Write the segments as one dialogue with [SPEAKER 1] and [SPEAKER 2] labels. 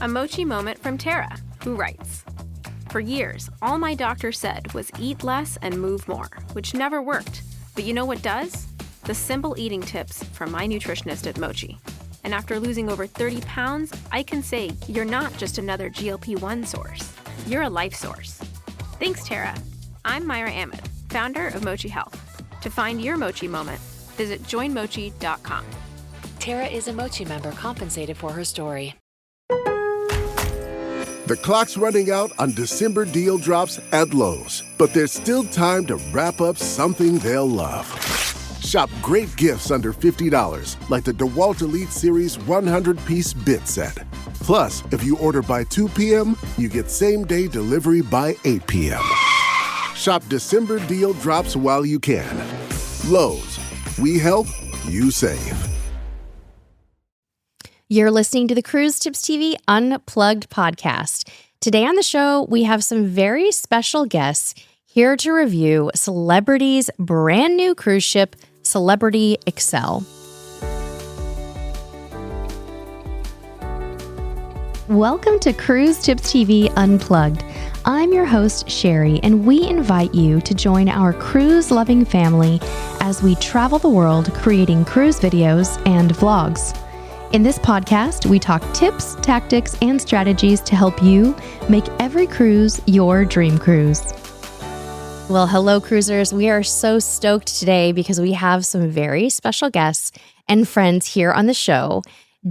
[SPEAKER 1] A mochi moment from Tara, who writes, "For years, all my doctor said was eat less and move more, which never worked. But you know what does? The simple eating tips from my nutritionist at Mochi. And after losing over 30 pounds, I can say you're not just another GLP-1 source. You're a life source." Thanks, Tara. I'm Myra Ahmed, founder of Mochi Health. To find your Mochi moment, visit joinmochi.com.
[SPEAKER 2] Tara is a Mochi member compensated for her story.
[SPEAKER 3] The clock's running out on December deal drops at Lowe's, but there's still time to wrap up something they'll love. Shop great gifts under $50, like the DeWalt Elite Series 100-piece bit set. Plus, if you order by 2 p.m., you get same-day delivery by 8 p.m. Shop December deal drops while you can. Lowe's, we help, you save.
[SPEAKER 4] You're listening to the Cruise Tips TV Unplugged podcast. Today on the show, we have some very special guests here to review Celebrity's brand new cruise ship, Celebrity Xcel. Welcome to Cruise Tips TV Unplugged. I'm your host, Sherry, and we invite you to join our cruise-loving family as we travel the world creating cruise videos and vlogs. In this podcast, we talk tips, tactics, and strategies to help you make every cruise your dream cruise. Well, hello, cruisers. We are so stoked today because we have some very special guests and friends here on the show.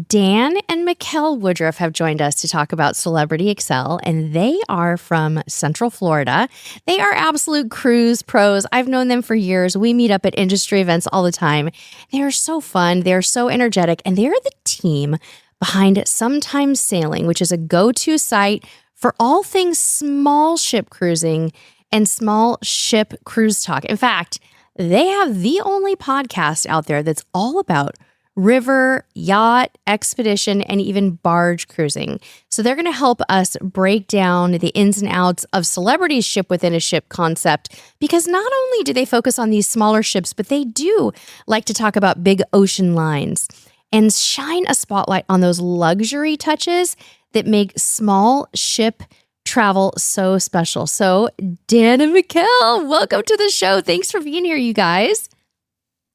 [SPEAKER 4] Dan and Mikkel Woodruff have joined us to talk about Celebrity Xcel, and they are from Central Florida. They are absolute cruise pros. I've known them for years. We meet up at industry events all the time. They are so fun. They're so energetic, and they're the team behind Sometimes Sailing, which is a go-to site for all things small ship cruising and small ship cruise talk. In fact, they have the only podcast out there that's all about river, yacht, expedition, and even barge cruising. So they're going to help us break down the ins and outs of Celebrity's ship within a ship concept, because not only do they focus on these smaller ships, but they do like to talk about big ocean lines and shine a spotlight on those luxury touches that make small ship travel so special. So Dan and Mikkel, welcome to the show. Thanks for being here, you guys.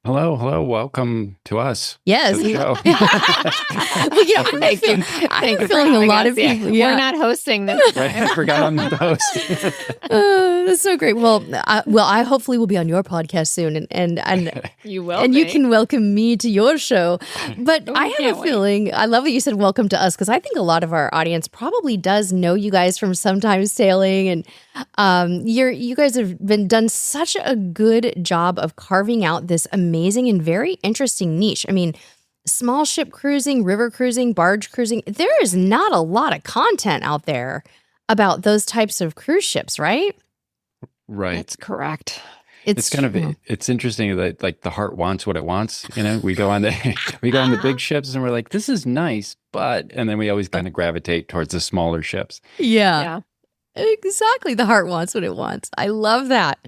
[SPEAKER 5] Hello. Welcome to us.
[SPEAKER 4] Yes.
[SPEAKER 5] To the show.
[SPEAKER 4] I'm feeling a lot of people. Yeah.
[SPEAKER 1] We're not hosting this.
[SPEAKER 5] Right, I forgot I'm the host.
[SPEAKER 4] That's so great. Well, I hopefully will be on your podcast soon, and
[SPEAKER 1] You will,
[SPEAKER 4] and you can welcome me to your show. But I have a feeling. I love that you said welcome to us, because I think a lot of our audience probably does know you guys from Sometimes Sailing, and you guys have done such a good job of carving out this amazing and very interesting niche. I mean, small ship cruising, river cruising, barge cruising. There is not a lot of content out there about those types of cruise ships, right?
[SPEAKER 5] Right.
[SPEAKER 1] That's correct.
[SPEAKER 5] It's kind of it's interesting that like the heart wants what it wants. You know, we go on the big ships and we're like, this is nice, and then we always kind of gravitate towards the smaller ships.
[SPEAKER 4] Yeah. Exactly. The heart wants what it wants. I love that.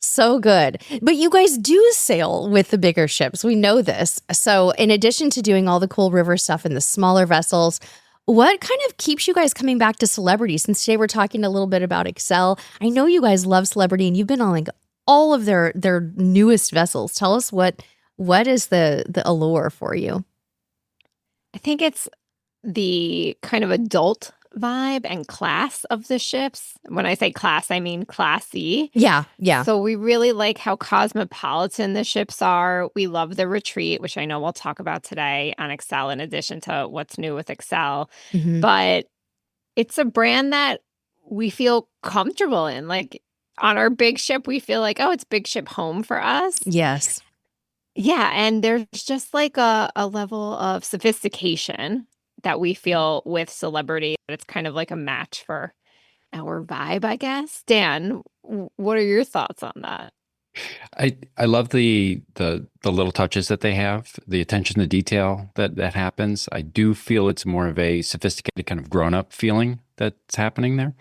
[SPEAKER 4] So good. But you guys do sail with the bigger ships. We know this. So in addition to doing all the cool river stuff and the smaller vessels, what kind of keeps you guys coming back to Celebrity? Since today we're talking a little bit about Xcel. I know you guys love Celebrity and you've been on like all of their newest vessels. Tell us what is the allure for you?
[SPEAKER 6] I think it's the kind of adult vibe and class of the ships. When I say class, I mean classy.
[SPEAKER 4] Yeah.
[SPEAKER 6] So we really like how cosmopolitan the ships are. We love the retreat, which I know we'll talk about today on Xcel in addition to what's new with Xcel.
[SPEAKER 4] Mm-hmm.
[SPEAKER 6] But it's a brand that we feel comfortable in. Like on our big ship, we feel like, oh, it's big ship home for us.
[SPEAKER 4] Yes.
[SPEAKER 6] Yeah. And there's just like a level of sophistication that we feel with Celebrity. It's kind of like a match for our vibe, I guess. Dan, what are your thoughts on that?
[SPEAKER 5] I love the little touches that they have, the attention to detail that happens. I do feel it's more of a sophisticated kind of grown up feeling that's happening there.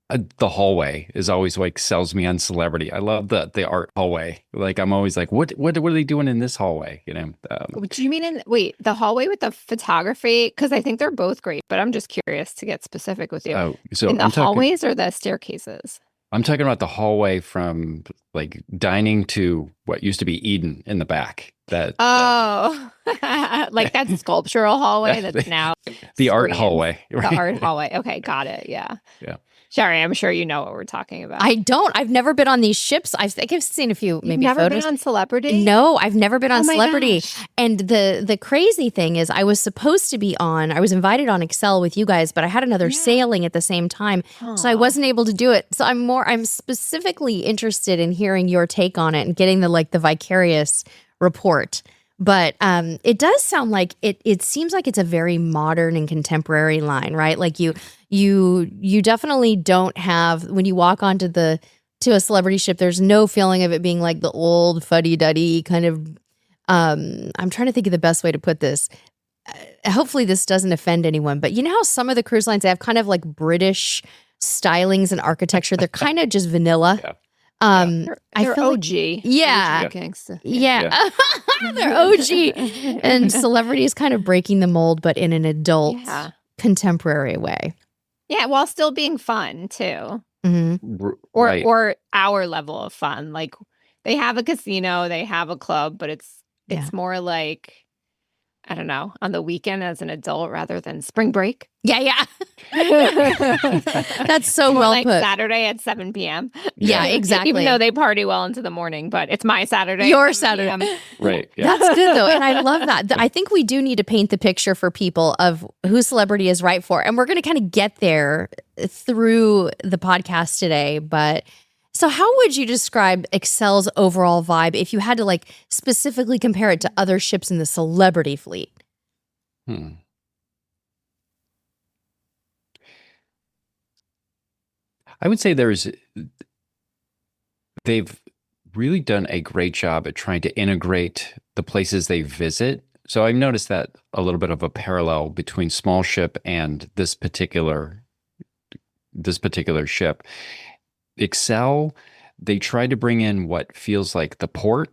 [SPEAKER 5] The hallway is always like sells me on celebrity. I love the art hallway. Like I'm always like, what are they doing in this hallway?
[SPEAKER 6] Do you mean the hallway with the photography? Because I think they're both great, but I'm just curious to get specific with you.
[SPEAKER 5] So
[SPEAKER 6] In the hallways or the staircases?
[SPEAKER 5] I'm talking about the hallway from like dining to what used to be Eden in the back.
[SPEAKER 6] Like that sculptural hallway that's now
[SPEAKER 5] the art
[SPEAKER 6] screens.
[SPEAKER 5] hallway. Right?
[SPEAKER 6] The art hallway. Okay, got it. Yeah.
[SPEAKER 5] Yeah.
[SPEAKER 6] Sherry, I'm sure you know what we're talking about.
[SPEAKER 4] I don't. I've never been on these ships. I think I've seen a few
[SPEAKER 6] You've
[SPEAKER 4] maybe
[SPEAKER 6] never
[SPEAKER 4] photos.
[SPEAKER 6] been on Celebrity?
[SPEAKER 4] No, I've never been on
[SPEAKER 6] Oh my
[SPEAKER 4] Celebrity.
[SPEAKER 6] gosh.
[SPEAKER 4] And the crazy thing is I was invited on Xcel with you guys, but I had another sailing at the same time. So I wasn't able to do it. So I'm specifically interested in hearing your take on it and getting the vicarious report. But it does sound like it seems like it's a very modern and contemporary line, right? Like you definitely don't have, when you walk onto to a celebrity ship, there's no feeling of it being like the old fuddy-duddy kind of I'm trying to think of the best way to put this. Hopefully this doesn't offend anyone, but you know how some of the cruise lines, they have kind of like British stylings and architecture. They're kind of just vanilla.
[SPEAKER 5] Yeah.
[SPEAKER 6] They're
[SPEAKER 4] I feel
[SPEAKER 6] OG.
[SPEAKER 4] Yeah.
[SPEAKER 6] OG gangsta.
[SPEAKER 4] Yeah. They're OG. And Celebrity is kind of breaking the mold, but in an adult, contemporary way.
[SPEAKER 6] Yeah, while still being fun too.
[SPEAKER 4] Mm-hmm.
[SPEAKER 6] Or our level of fun. Like they have a casino, they have a club, but it's more like, I don't know, on the weekend as an adult rather than spring break.
[SPEAKER 4] Yeah. That's so
[SPEAKER 6] More
[SPEAKER 4] well
[SPEAKER 6] like
[SPEAKER 4] put.
[SPEAKER 6] Saturday at 7 p.m.
[SPEAKER 4] Yeah, exactly.
[SPEAKER 6] Even though they party well into the morning, but it's my Saturday.
[SPEAKER 4] Your
[SPEAKER 6] at 7
[SPEAKER 4] Saturday.
[SPEAKER 6] p.m.
[SPEAKER 5] Right. Yeah.
[SPEAKER 4] That's good though. And I love that. I think we do need to paint the picture for people of who Celebrity is right for. And we're going to kind of get there through the podcast today. But so how would you describe Xcel's overall vibe if you had to like specifically compare it to other ships in the Celebrity fleet?
[SPEAKER 5] I would say they've really done a great job at trying to integrate the places they visit. So I've noticed that a little bit of a parallel between small ship and this particular ship. Xcel, they tried to bring in what feels like the port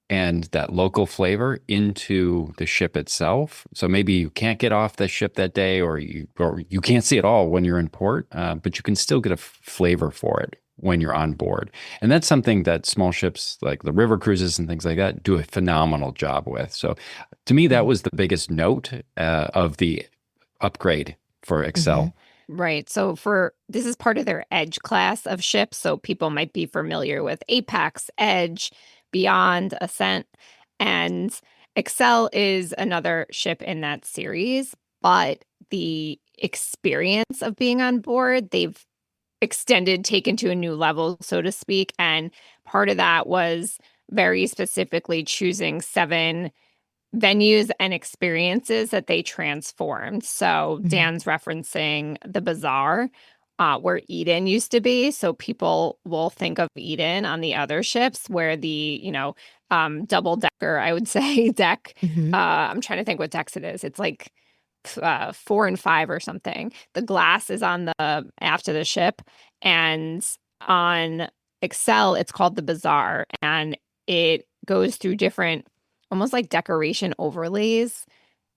[SPEAKER 5] and that local flavor into the ship itself. So maybe you can't get off the ship that day, or you can't see it all when you're in port, but you can still get a flavor for it when you're on board. And that's something that small ships like the river cruises and things like that do a phenomenal job with. So to me, that was the biggest note of the upgrade for Xcel.
[SPEAKER 6] Mm-hmm. Right. So this is part of their Edge class of ships. So people might be familiar with Apex, Edge, Beyond, Ascent, and Xcel is another ship in that series. But the experience of being on board, they've taken to a new level, so to speak. And part of that was very specifically choosing 7 venues and experiences that they transformed. So Dan's referencing the Bazaar, where Eden used to be. So people will think of Eden on the other ships where the, double decker, I would say, deck. I'm trying to think what decks it is. It's like 4 and 5 or something. The glass is on the aft of the ship, and on Xcel, it's called the Bazaar, and it goes through different, almost like decoration overlays.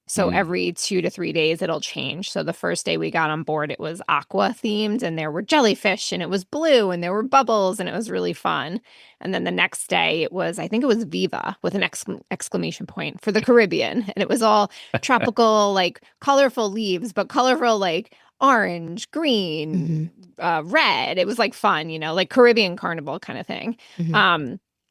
[SPEAKER 6] So every 2 to 3 days, it'll change. So the first day we got on board, it was aqua themed, and there were jellyfish, and it was blue, and there were bubbles, and it was really fun. And then the next day, I think it was Viva with an exclamation point for the Caribbean. And it was all tropical, like colorful leaves, but colorful like orange, green, red. It was like fun, like Caribbean carnival kind of thing.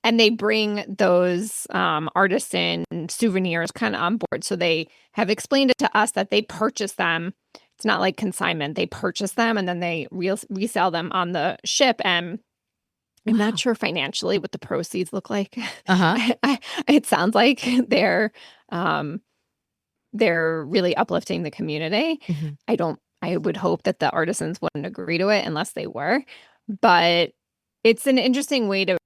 [SPEAKER 6] And they bring those artisan souvenirs kind of on board. So they have explained it to us that they purchase them. It's not like consignment. They purchase them and then they resell them on the ship. And I'm not sure financially what the proceeds look like. It sounds like they're really uplifting the community. I would hope that the artisans wouldn't agree to it unless they were. But it's an interesting way to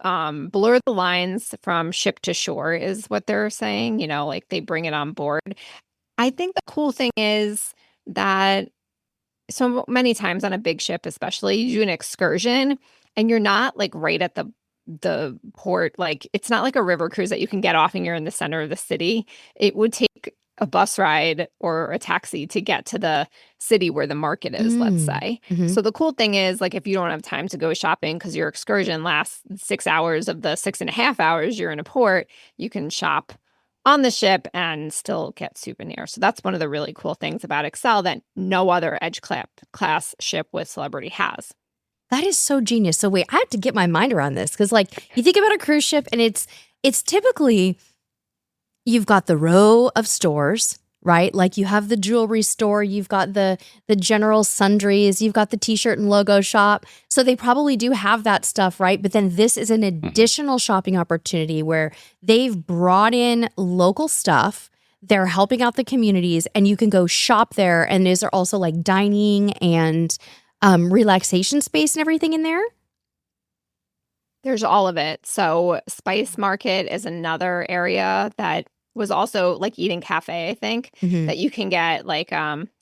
[SPEAKER 6] blur the lines from ship to shore is what they're saying, like they bring it on board. I think the cool thing is that so many times on a big ship, especially, you do an excursion and you're not like right at the port. Like it's not like a river cruise that you can get off and you're in the center of the city. It would take a bus ride or a taxi to get to the city where the market is, let's say.
[SPEAKER 4] Mm-hmm.
[SPEAKER 6] So the cool thing is, like, if you don't have time to go shopping because your excursion lasts 6 hours of the 6.5 hours you're in a port, you can shop on the ship and still get souvenirs. So that's one of the really cool things about Xcel that no other class ship with Celebrity has.
[SPEAKER 4] That is so genius. So wait, I have to get my mind around this because, like, you think about a cruise ship, and it's typically you've got the row of stores, right? Like you have the jewelry store, you've got the general sundries, you've got the t-shirt and logo shop. So they probably do have that stuff, right? But then this is an additional shopping opportunity where they've brought in local stuff. They're helping out the communities, and you can go shop there. And is there also like dining and relaxation space and everything in there?
[SPEAKER 6] There's all of it. So Spice Market is another area that was also like Eating Cafe, I think, that you can get like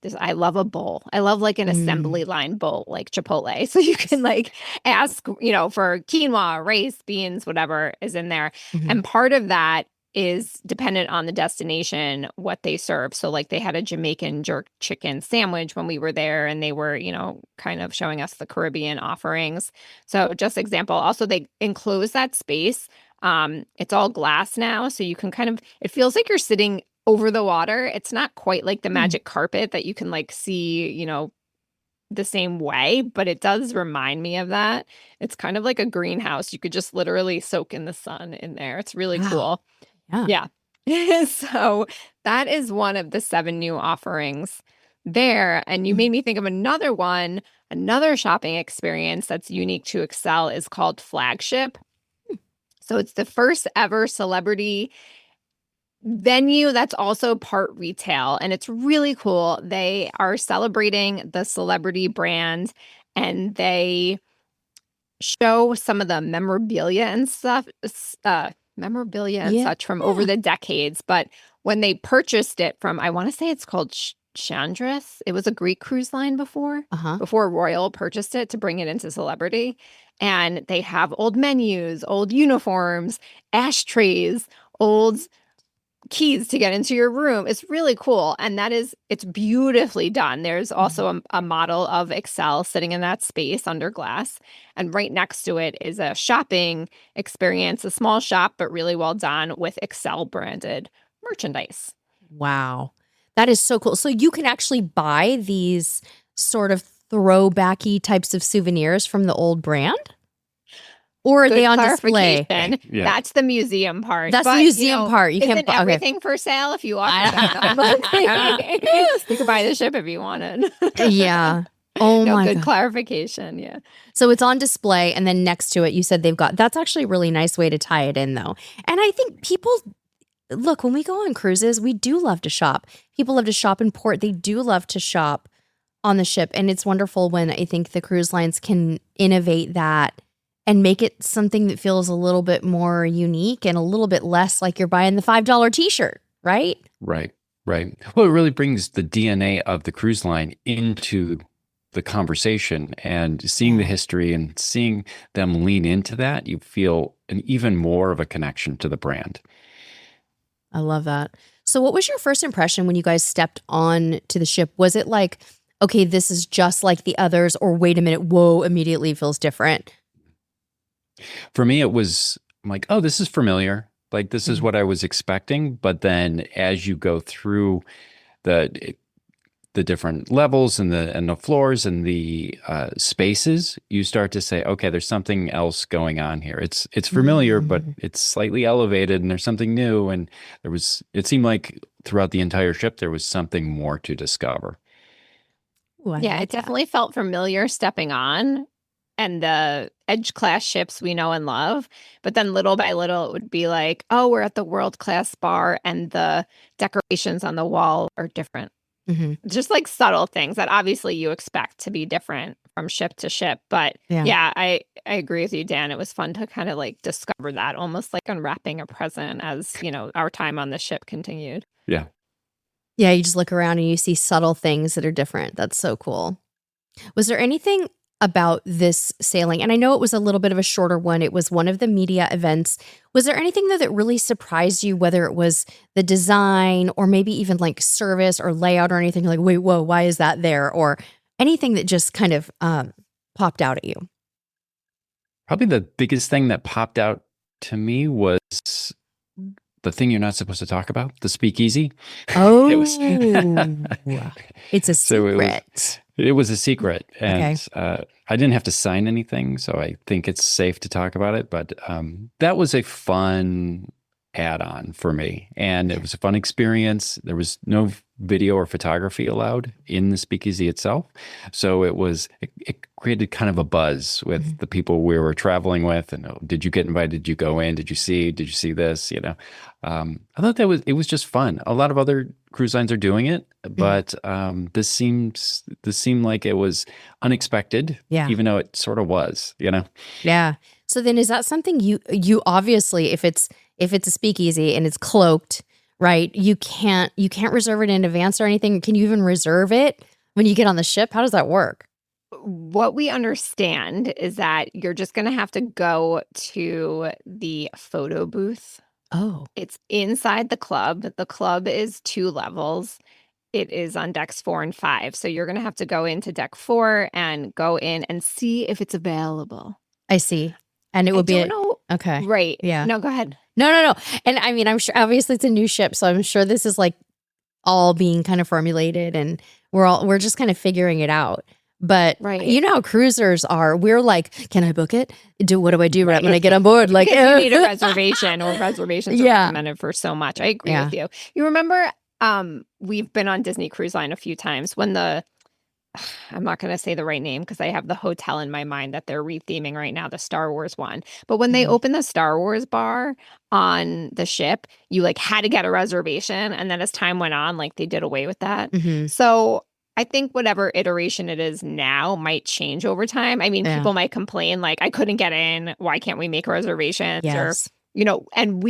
[SPEAKER 6] this. I love a bowl. I love like an assembly line bowl, like Chipotle. So you can like ask, for quinoa, rice, beans, whatever is in there. And part of that is dependent on the destination, what they serve. So like they had a Jamaican jerk chicken sandwich when we were there, and they were, kind of showing us the Caribbean offerings. So just example, also they enclose that space. It's all glass now. So you can it feels like you're sitting over the water. It's not quite like the magic carpet that you can like see, the same way, but it does remind me of that. It's kind of like a greenhouse. You could just literally soak in the sun in there. It's really cool. Yeah. So that is one of the 7 new offerings there. And you made me think of another one. Another shopping experience that's unique to Xcel is called Flagship. So it's the first ever celebrity venue that's also part retail, and it's really cool. They are celebrating the celebrity brand, and they show some of the memorabilia and stuff, such from over the decades. But when they purchased it from, I want to say it's called Chandris. It was a Greek cruise line before Royal purchased it to bring it into Celebrity. And they have old menus, old uniforms, ashtrays, old keys to get into your room. It's really cool. And it's beautifully done. There's also a model of Xcel sitting in that space under glass. And right next to it is a shopping experience, a small shop, but really well done with Xcel branded merchandise.
[SPEAKER 4] Wow. That is so cool. So you can actually buy these sort of throwbacky types of souvenirs from the old brand? Or are they on display?
[SPEAKER 6] Yeah. That's the museum part.
[SPEAKER 4] That's the museum part. You can't buy
[SPEAKER 6] everything for sale if you offer that. You could buy the ship if you wanted.
[SPEAKER 4] Yeah. Oh my God.
[SPEAKER 6] Good clarification. Yeah.
[SPEAKER 4] So it's on display, and then next to it, you said that's actually a really nice way to tie it in, though. And I think people, look, when we go on cruises, we do love to shop. People love to shop in port. They do love to shop on the ship. And it's wonderful when I think the cruise lines can innovate that and make it something that feels a little bit more unique and a little bit less like you're buying the $5 t-shirt, right?
[SPEAKER 5] Right. Well, it really brings the DNA of the cruise line into the conversation, and seeing the history and seeing them lean into that, you feel an even more of a connection to the brand.
[SPEAKER 4] I love that. So what was your first impression when you guys stepped on to the ship? Was it like, okay, this is just like the others, or wait a minute, whoa, immediately feels different?
[SPEAKER 5] For me, it was like, oh, this is familiar. Like, this is what I was expecting. But then as you go through the different levels and the floors and the spaces, you start to say, okay, there's something else going on here. It's familiar, but it's slightly elevated, and there's something new. And it seemed like throughout the entire ship, there was something more to discover.
[SPEAKER 4] Ooh,
[SPEAKER 6] it definitely felt familiar stepping on, and the Edge class ships we know and love. But then little by little, it would be like, oh, we're at the world class bar, and the decorations on the wall are different. Just like subtle things that obviously you expect to be different from ship to ship. But I agree with you, Dan. It was fun to kind of like discover that, almost like unwrapping a present as, our time on the ship continued.
[SPEAKER 5] Yeah.
[SPEAKER 4] Yeah, you just look around and you see subtle things that are different. That's so cool. Was there anything about this sailing? And I know it was a little bit of a shorter one. It was one of the media events. Was there anything though that really surprised you, whether it was the design or maybe even like service or layout or anything like, wait, whoa, why is that there? Or anything that just kind of popped out at you?
[SPEAKER 5] Probably the biggest thing that popped out to me was the thing you're not supposed to talk about, the speakeasy.
[SPEAKER 4] Oh,
[SPEAKER 5] It was
[SPEAKER 4] it's a
[SPEAKER 5] so
[SPEAKER 4] secret.
[SPEAKER 5] it was a secret, and
[SPEAKER 4] Okay.
[SPEAKER 5] I didn't have to sign anything, so I think it's safe to talk about it. But that was a fun add-on for me, and it was a fun experience. There was no video or photography allowed in the speakeasy itself, so it created kind of a buzz with the people we were traveling with. And did you get invited? Did you go in? Did you see this? I thought it was just fun. A lot of other cruise lines are doing it, but this seemed like it was unexpected,
[SPEAKER 4] Yeah.
[SPEAKER 5] even though it sort of was.
[SPEAKER 4] Yeah. So then is that something you obviously, if it's a speakeasy and it's cloaked, right? You can't reserve it in advance or anything. Can you even reserve it when you get on the ship? How does that work?
[SPEAKER 6] What we understand is that you're just going to have to go to the photo booth.
[SPEAKER 4] Oh.
[SPEAKER 6] It's inside the club. The club is 2 levels. It is on decks 4 and 5. So you're going to have to go into deck 4 and go in and see if it's available.
[SPEAKER 4] I see. And it
[SPEAKER 6] I
[SPEAKER 4] would be
[SPEAKER 6] don't know.
[SPEAKER 4] okay.
[SPEAKER 6] Right.
[SPEAKER 4] Yeah.
[SPEAKER 6] No, go ahead.
[SPEAKER 4] No. And I mean, I'm sure obviously it's a new ship, so I'm sure this is like all being kind of formulated and we're just kind of figuring it out. But
[SPEAKER 6] Right.
[SPEAKER 4] you know how cruisers are. We're like, can I book it? What do I do right when I get on board? Like,
[SPEAKER 6] Because you need a reservation, or reservations are
[SPEAKER 4] Yeah.
[SPEAKER 6] recommended for so much. I agree
[SPEAKER 4] Yeah.
[SPEAKER 6] with you. You remember, we've been on Disney Cruise Line a few times when I'm not going to say the right name because I have the hotel in my mind that they're retheming right now, the Star Wars one. But when they opened the Star Wars bar on the ship, you like had to get a reservation. And then as time went on, like they did away with that.
[SPEAKER 4] Mhm.
[SPEAKER 6] So I think whatever iteration it is now might change over time. I mean,
[SPEAKER 4] Yeah.
[SPEAKER 6] people might complain like, I couldn't get in. Why can't we make reservations?
[SPEAKER 4] Yes.
[SPEAKER 6] And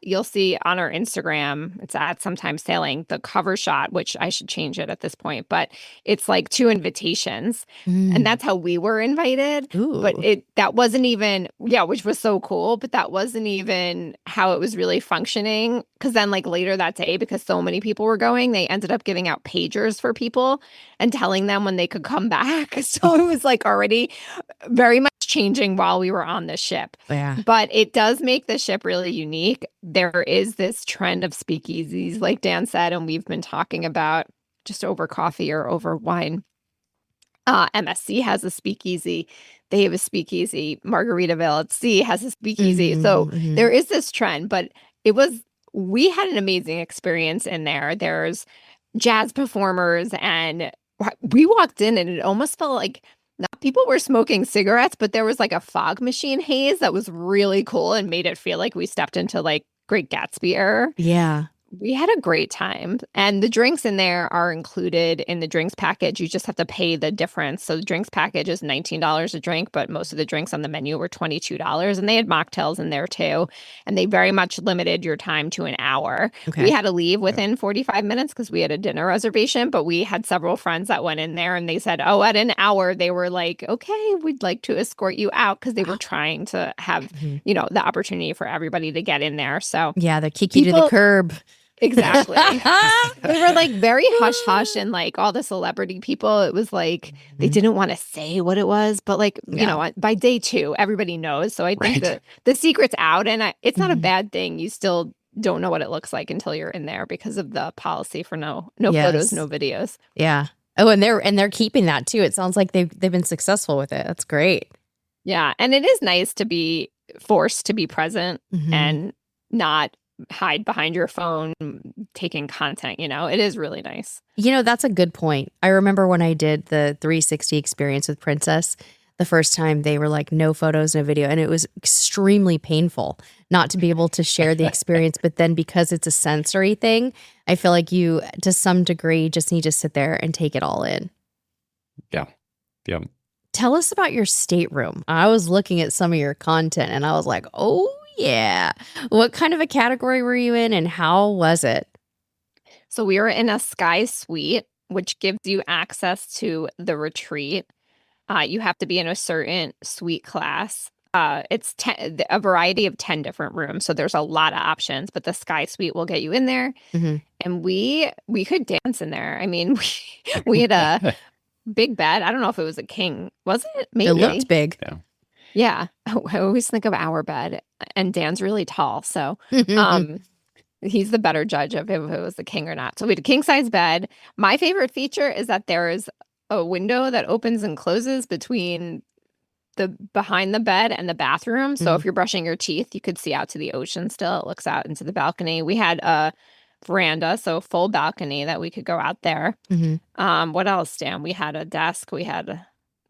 [SPEAKER 6] you'll see on our Instagram, it's at Sometimes Sailing, the cover shot, which I should change it at this point, but it's like 2 invitations. And that's how we were invited. But
[SPEAKER 4] Ooh.
[SPEAKER 6] that wasn't even, which was so cool, but that wasn't even how it was really functioning. Because then like later that day, because so many people were going, they ended up giving out pagers for people and telling them when they could come back. So it was like already very much changing while we were on the ship.
[SPEAKER 4] Yeah.
[SPEAKER 6] But it does make the ship really unique. There is this trend of speakeasies, like Dan said, and we've been talking about just over coffee or over wine. MSC has a speakeasy. They have a speakeasy. Margaritaville at Sea has a speakeasy. So
[SPEAKER 4] Mhm.
[SPEAKER 6] there is this trend, but we had an amazing experience in there. There's jazz performers, and we walked in and it almost felt like not people were smoking cigarettes, but there was like a fog machine haze that was really cool and made it feel like we stepped into like Great Gatsby era.
[SPEAKER 4] Yeah.
[SPEAKER 6] We had a great time. And the drinks in there are included in the drinks package. You just have to pay the difference. So the drinks package is $19 a drink, but most of the drinks on the menu were $22. And they had mocktails in there too. And they very much limited your time to an hour.
[SPEAKER 4] Okay.
[SPEAKER 6] We had to leave within 45 minutes because we had a dinner reservation, but we had several friends that went in there and they said, at an hour, they were like, okay, we'd like to escort you out because they were trying to have, the opportunity for everybody to get in there. So
[SPEAKER 4] Yeah, they kick you to the curb.
[SPEAKER 6] Exactly. They were like very hush hush, and like all the celebrity people, it was like they didn't want to say what it was, but like, by day 2, everybody knows. So I think the secret's out, and it's not a bad thing. You still don't know what it looks like until you're in there because of the policy for no photos, no videos.
[SPEAKER 4] Yeah. Oh, and they're keeping that too. It sounds like they've been successful with it. That's great.
[SPEAKER 6] Yeah. And it is nice to be forced to be present
[SPEAKER 4] Mhm.
[SPEAKER 6] and not hide behind your phone taking content. It is really nice.
[SPEAKER 4] That's a good point. I remember when I did the 360 experience with Princess, the first time they were like, no photos, no video. And it was extremely painful not to be able to share the experience. But then because it's a sensory thing, I feel like you, to some degree, just need to sit there and take it all in.
[SPEAKER 5] Yeah. Yeah.
[SPEAKER 4] Tell us about your stateroom. I was looking at some of your content and I was like, oh, yeah. What kind of a category were you in and how was it?
[SPEAKER 6] So we were in a sky suite, which gives you access to the retreat. You have to be in a certain suite class. It's a variety of 10 different rooms, so there's a lot of options, but the Sky Suite will get you in there. And we could dance in there. I mean, we had a big bed. I don't know if it was a king. Was it? Maybe.
[SPEAKER 4] It looked big.
[SPEAKER 6] Yeah. I always think of our bed, and Dan's really tall, so he's the better judge of if it was a king or not. So we had a king size bed. My favorite feature is that there is a window that opens and closes behind the bed and the bathroom. So if you're brushing your teeth, you could see out to the ocean still. It looks out into the balcony. We had a veranda, so full balcony that we could go out there. What else, Dan? We had a desk.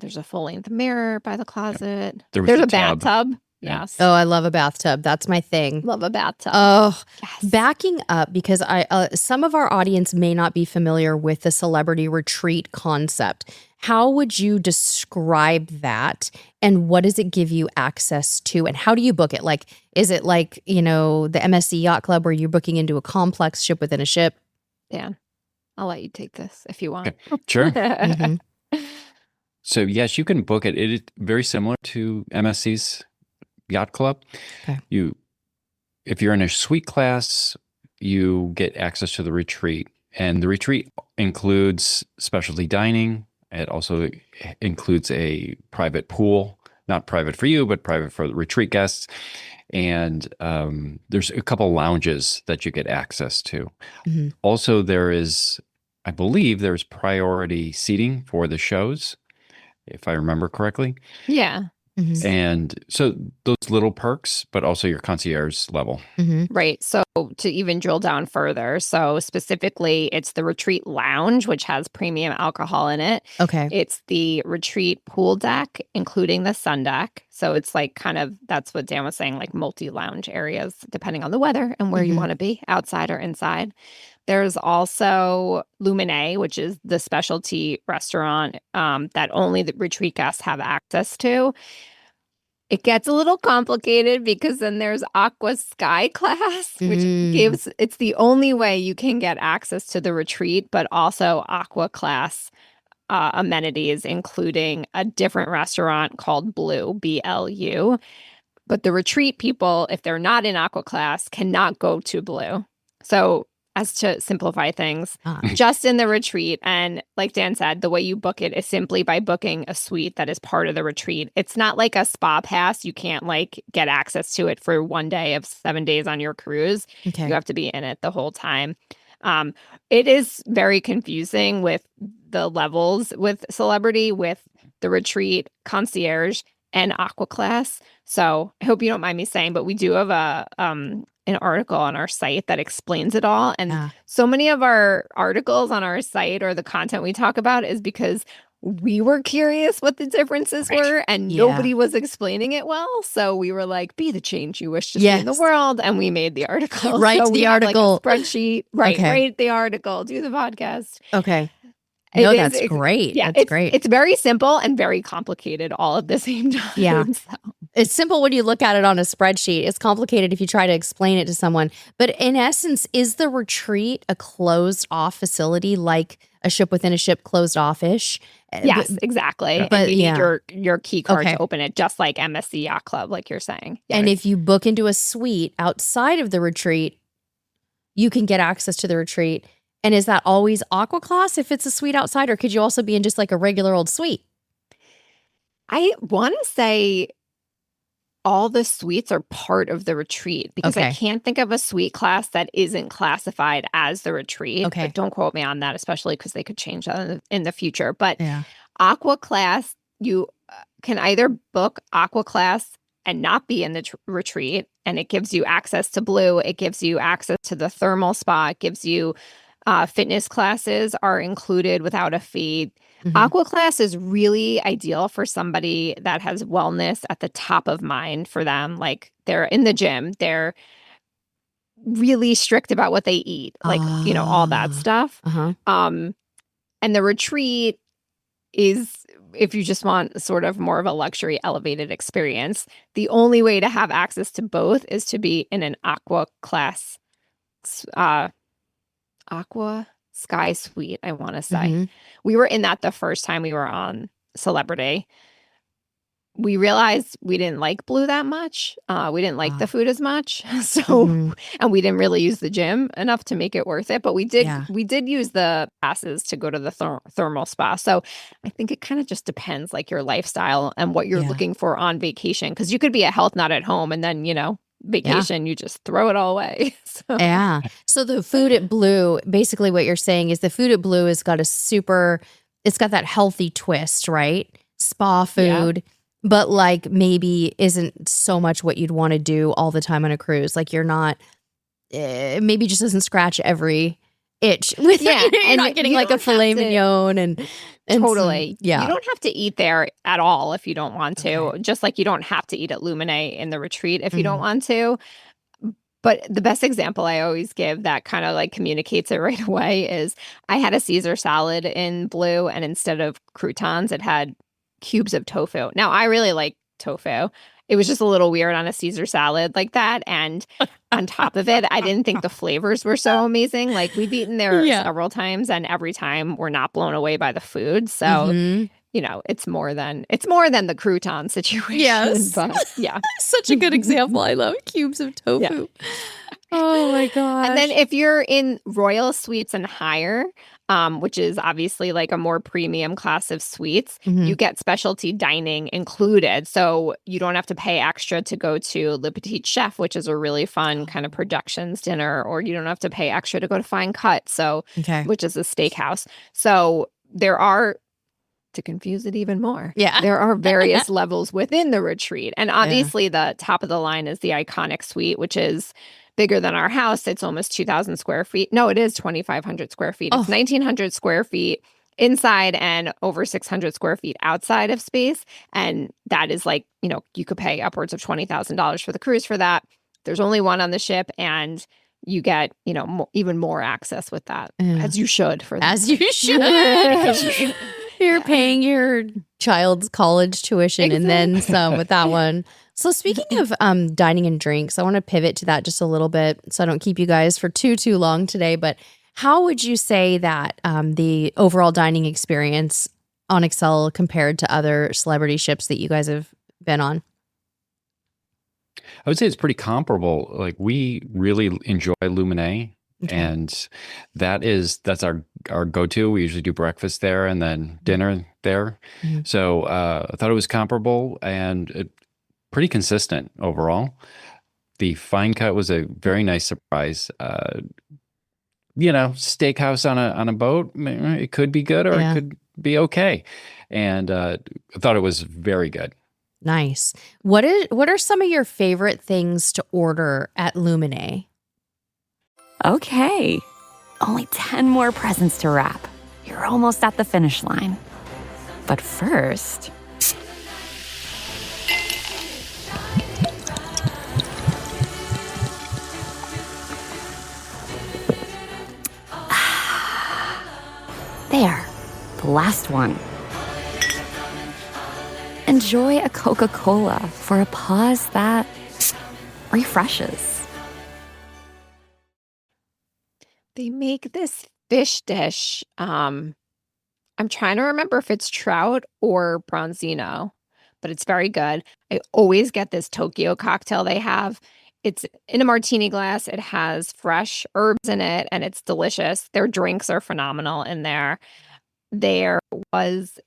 [SPEAKER 6] There's a full-length mirror by the closet. There's a bathtub. Yes.
[SPEAKER 4] Oh, I love a bathtub. That's my thing.
[SPEAKER 6] Love a bathtub.
[SPEAKER 4] Oh,
[SPEAKER 6] yes.
[SPEAKER 4] Backing up, because some of our audience may not be familiar with the celebrity retreat concept. How would you describe that, and what does it give you access to, and how do you book it? Like, is it like, the MSC Yacht Club where you're booking into a complex ship within a ship?
[SPEAKER 6] Dan, I'll let you take this if you want.
[SPEAKER 5] Okay. Sure. So yes, you can book it. It is very similar to MSC's Yacht Club.
[SPEAKER 4] Okay.
[SPEAKER 5] If you're in a suite class, you get access to the retreat, and the retreat includes specialty dining. It also includes a private pool, not private for you, but private for the retreat guests. And there's a couple lounges that you get access to. Also, I believe there's priority seating for the shows, if I remember correctly.
[SPEAKER 6] Yeah.
[SPEAKER 5] And so those little perks, but also your concierge level.
[SPEAKER 6] Right. So to even drill down further, so specifically, it's the retreat lounge, which has premium alcohol in it.
[SPEAKER 4] Okay.
[SPEAKER 6] It's the retreat pool deck, including the sun deck. So it's like that's what Dan was saying, like multi-lounge areas, depending on the weather and where you want to be, outside or inside. There's also Lumine, which is the specialty restaurant that only the retreat guests have access to. It gets a little complicated because then there's Aqua Sky class, which it's the only way you can get access to the retreat, but also Aqua class amenities, including a different restaurant called Blue, BLU. But the retreat people, if they're not in Aqua class, cannot go to Blue. So as to simplify things, just in the retreat. And like Dan said, the way you book it is simply by booking a suite that is part of the retreat. It's not like a spa pass. You can't get access to it for one day of 7 days on your cruise.
[SPEAKER 4] Okay.
[SPEAKER 6] You have to be in it the whole time. It is very confusing with the levels with celebrity, with the retreat, concierge, and Aqua class. So I hope you don't mind me saying, but we do have an article on our site that explains it all. And so many of our articles on our site, or the content we talk about, is because we were curious what the differences were, and nobody was explaining it well. So we were like, be the change you wish to see in the world. And we made the article.
[SPEAKER 4] Write the article.
[SPEAKER 6] Spreadsheet. Right. Okay. Write the article. Do the podcast.
[SPEAKER 4] Okay. No, that's great.
[SPEAKER 6] Yeah,
[SPEAKER 4] that's great.
[SPEAKER 6] It's very simple and very complicated all at the same time.
[SPEAKER 4] Yeah. It's simple when you look at it on a spreadsheet. It's complicated if you try to explain it to someone. But in essence, is the retreat a closed off facility, like a ship within a ship, closed off-ish?
[SPEAKER 6] Yes, exactly. But you need your key card to open it, just like MSC Yacht Club, like you're saying. Yes.
[SPEAKER 4] And if you book into a suite outside of the retreat, you can get access to the retreat. And is that always Aqua class if it's a suite outside, or could you also be in just like a regular old suite?
[SPEAKER 6] I want to say all the suites are part of the retreat, because I can't think of a suite class that isn't classified as the retreat.
[SPEAKER 4] Okay.
[SPEAKER 6] But don't quote me on that, especially because they could change that in the future. But Aqua class, you can either book Aqua class and not be in the retreat, and it gives you access to Blue. It gives you access to the thermal spa. It gives you fitness classes are included without a fee. Aqua class is really ideal for somebody that has wellness at the top of mind for them. Like, they're in the gym, they're really strict about what they eat, like, all that stuff. And the retreat is, if you just want sort of more of a luxury elevated experience, the only way to have access to both is to be in an Aqua class Aqua Sky Suite, I want to say.
[SPEAKER 4] Mhm.
[SPEAKER 6] We were in that the first time we were on Celebrity. We realized we didn't like Blue that much. We didn't like the
[SPEAKER 4] Ah.
[SPEAKER 6] food as much. So,
[SPEAKER 4] Mhm.
[SPEAKER 6] and we didn't really use the gym enough to make it worth it. But
[SPEAKER 4] Yeah.
[SPEAKER 6] we did use the passes to go to the thermal spa. So I think it kind of just depends, like your lifestyle and what you're
[SPEAKER 4] Yeah.
[SPEAKER 6] looking for on vacation. Because you could be a health nut at home, and then
[SPEAKER 4] Yeah.
[SPEAKER 6] vacation, you just throw it all away. So
[SPEAKER 4] Yeah. So the food at Blue, basically what you're saying is the food at Blue has got it's got that healthy twist, right? Spa
[SPEAKER 6] yeah,
[SPEAKER 4] food, but like maybe isn't so much what you'd want to do all the time on a cruise. Like you're not, maybe just doesn't scratch every itch with
[SPEAKER 6] yeah,
[SPEAKER 4] you're
[SPEAKER 6] and
[SPEAKER 4] not getting
[SPEAKER 6] you
[SPEAKER 4] like a
[SPEAKER 6] don't have
[SPEAKER 4] filet
[SPEAKER 6] to.
[SPEAKER 4] mignon and
[SPEAKER 6] Totally. You
[SPEAKER 4] yeah.
[SPEAKER 6] don't have to eat there at all if you don't want to,
[SPEAKER 4] Okay.
[SPEAKER 6] just like you don't have to eat at Lumine in the retreat if you don't
[SPEAKER 4] Mhm.
[SPEAKER 6] want to. But the best example I always give that kind of like communicates it right away is I had a Caesar salad in Blue, and instead of croutons, it had cubes of tofu. Now, I really like tofu. It was just a little weird on a Caesar salad like that. And on top of it, I didn't think the flavors were so amazing. Like we've eaten there
[SPEAKER 4] Yeah.
[SPEAKER 6] several times, and every time we're not blown away by the food. So,
[SPEAKER 4] Mhm.
[SPEAKER 6] it's more than the crouton situation.
[SPEAKER 4] Yes.
[SPEAKER 6] But yeah.
[SPEAKER 4] Such a good example. I love cubes of
[SPEAKER 6] Yeah.
[SPEAKER 4] tofu. Oh my
[SPEAKER 6] And then
[SPEAKER 4] gosh.
[SPEAKER 6] if you're in Royal Suites and higher, which is obviously like a more premium class of suites, you
[SPEAKER 4] Mhm.
[SPEAKER 6] get specialty dining included. So you don't have to pay extra to go to Le Petit Chef, which is a really fun kind of productions dinner, or you don't have to pay extra to go to Fine Cut,
[SPEAKER 4] Okay.
[SPEAKER 6] which is a steakhouse. So there are, to confuse it even more,
[SPEAKER 4] Yeah.
[SPEAKER 6] there are various levels within the retreat. And
[SPEAKER 4] Yeah.
[SPEAKER 6] obviously, the top of the line is the iconic suite, which is bigger than our house. It's almost 2,000 square feet. No, it is 2,500 square feet. It's
[SPEAKER 4] Oh,
[SPEAKER 6] 1,900 square feet inside and over 600 square feet outside of space. And that is like, you could pay upwards of $20,000 for the cruise for that. There's only one on the ship, and you get, even more access with that,
[SPEAKER 4] yeah.
[SPEAKER 6] as you should for that.
[SPEAKER 4] As you should. You're paying your child's college tuition and then some with that one. So speaking of dining and drinks, I want to pivot to that just a little bit so I don't keep you guys for too long today. But how would you say that the overall dining experience on Xcel compared to other celebrity ships that you guys have been on?
[SPEAKER 5] I would say it's pretty comparable. Like we really enjoy Lumine,
[SPEAKER 4] Okay.
[SPEAKER 5] and that's our go-to. We usually do breakfast there and then dinner there.
[SPEAKER 4] Mhm.
[SPEAKER 5] So I thought it was comparable and pretty consistent overall. The fine cut was a very nice surprise. Steakhouse on a boat, it could be good or
[SPEAKER 4] Yeah.
[SPEAKER 5] it could be okay. And I thought it was very good.
[SPEAKER 4] Nice. What are some of your favorite things to order at Lumine?
[SPEAKER 7] Okay, only 10 more presents to wrap. You're almost at the finish line. But first, there, the last one. Enjoy a Coca-Cola for a pause that refreshes.
[SPEAKER 6] They make this fish dish. I'm trying to remember if it's trout or bronzino, but it's very good. I always get this Tokyo cocktail they have. It's in a martini glass. It has fresh herbs in it, and it's delicious. Their drinks are phenomenal in there. There was,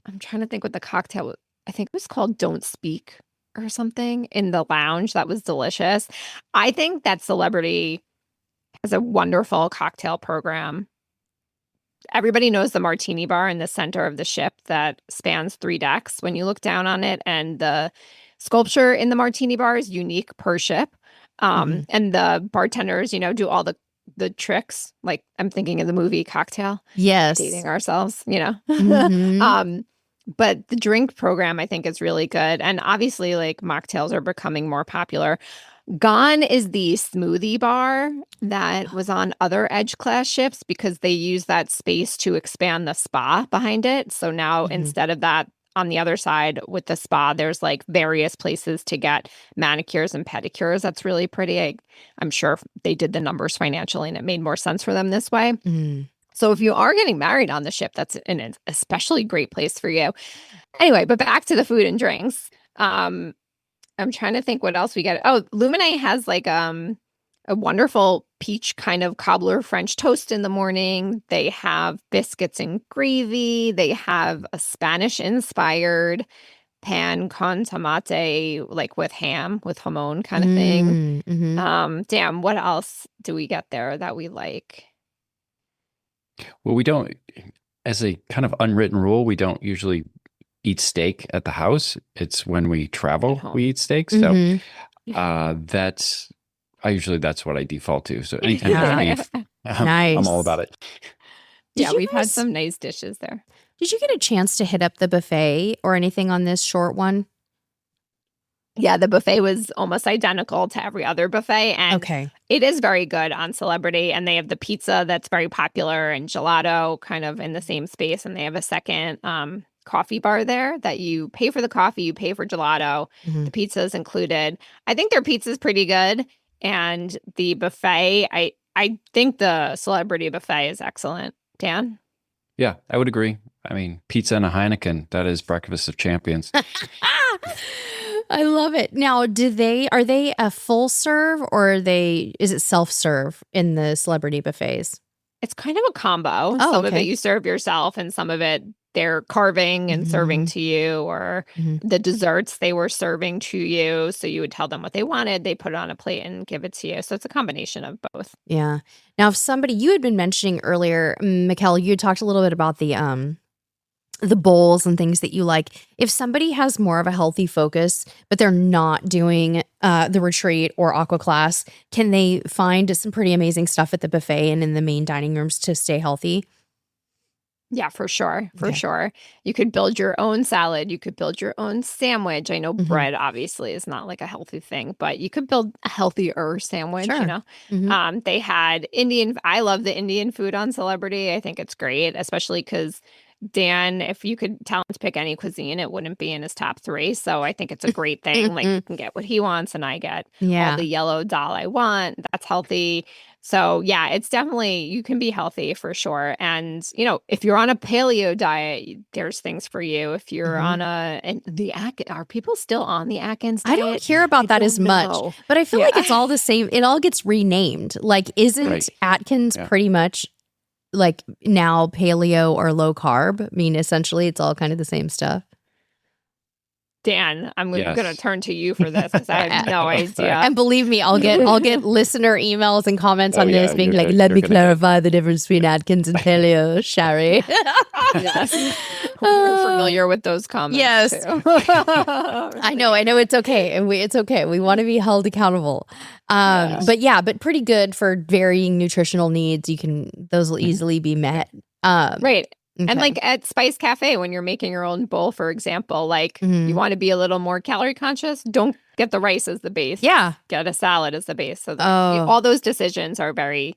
[SPEAKER 6] I'm trying to think what the cocktail was. I think it was called Don't Speak or something in the lounge. That was delicious. I think that Celebrity has a wonderful cocktail program. Everybody knows the martini bar in the center of the ship that spans 3 decks when you look down on it, and the sculpture in the martini bar is unique per ship.
[SPEAKER 4] Mhm.
[SPEAKER 6] And the bartenders, do all the tricks. Like I'm thinking of the movie Cocktail,
[SPEAKER 4] Yes.
[SPEAKER 6] dating ourselves,
[SPEAKER 4] Mhm.
[SPEAKER 6] But the drink program I think is really good. And obviously like mocktails are becoming more popular. Gone is the smoothie bar that was on other Edge class ships because they use that space to expand the spa behind it. So now
[SPEAKER 4] Mhm.
[SPEAKER 6] instead of that, on the other side with the spa, there's like various places to get manicures and pedicures. That's really pretty. I'm sure they did the numbers financially and it made more sense for them this way.
[SPEAKER 4] Mm.
[SPEAKER 6] So if you are getting married on the ship, that's an especially great place for you. Anyway, but back to the food and drinks. I'm trying to think what else we get. Oh, Lumine has like a wonderful peach kind of cobbler French toast in the morning. They have biscuits and gravy. They have a Spanish inspired pan con tomate, like with ham, with jamon kind of thing. Damn, what else do we get there that we like?
[SPEAKER 5] Well, we don't, as a kind of unwritten rule, we don't usually eat steak at the house. It's when we travel, we eat steak. So that's what I default to. So anything with beef, I'm all about it.
[SPEAKER 6] Yeah, we've had some nice dishes there.
[SPEAKER 4] Did you get a chance to hit up the buffet or anything on this short one?
[SPEAKER 6] Yeah, the buffet was almost identical to every other buffet. And it is very good on Celebrity. And they have the pizza that's very popular and gelato kind of in the same space. And they have a second coffee bar there that you pay for the coffee, you pay for gelato. The pizza is included. I think their pizza is pretty good. And the buffet, I think the Celebrity buffet is excellent. Dan?
[SPEAKER 5] Yeah, I would agree. I mean, pizza and a Heineken, that is breakfast of champions.
[SPEAKER 4] I love it. Now, are they a full serve or is it self-serve in the Celebrity buffets?
[SPEAKER 6] It's kind of a combo. Some of it you serve yourself and some of it they're carving and serving to you, or the desserts they were serving to you. So you would tell them what they wanted. They put it on a plate and give it to you. So it's a combination of both.
[SPEAKER 4] Yeah. Now, if you had been mentioning earlier, Mikkel, you had talked a little bit about the bowls and things that you like. If somebody has more of a healthy focus, but they're not doing the retreat or aqua class, can they find some pretty amazing stuff at the buffet and in the main dining rooms to stay healthy?
[SPEAKER 6] Yeah, for sure. For sure. You could build your own salad. You could build your own sandwich. I know bread obviously is not like a healthy thing, but you could build a healthier sandwich, you know? They had I love the Indian food on Celebrity. I think it's great, especially because Dan, if you could tell him to pick any cuisine, it wouldn't be in his top 3. So I think it's a great thing. Like you can get what he wants and I get all the yellow dal I want. That's healthy. So yeah, it's definitely, you can be healthy for sure. And, you know, if you're on a paleo diet, there's things for you. If you're on are people still on the Atkins diet?
[SPEAKER 4] I don't hear about that as much, but I feel like it's all the same. It all gets renamed. Like, isn't Atkins pretty much like now paleo or low carb? I mean, essentially it's all kind of the same stuff.
[SPEAKER 6] Dan, I'm going to turn to you for this because I have no idea.
[SPEAKER 4] And believe me, I'll get listener emails and comments on this being like, let me clarify the difference between Atkins and paleo, Sherry.
[SPEAKER 6] Yes. We're familiar with those comments.
[SPEAKER 4] Yes.
[SPEAKER 6] Too.
[SPEAKER 4] I know it's okay. And it's okay. We want to be held accountable. But pretty good for varying nutritional needs. Those will easily be met.
[SPEAKER 6] Right. Okay. And like at Spice Cafe, when you're making your own bowl, for example, like you want to be a little more calorie conscious, don't get the rice as the base.
[SPEAKER 4] Yeah.
[SPEAKER 6] Get a salad as the base. So all those decisions are very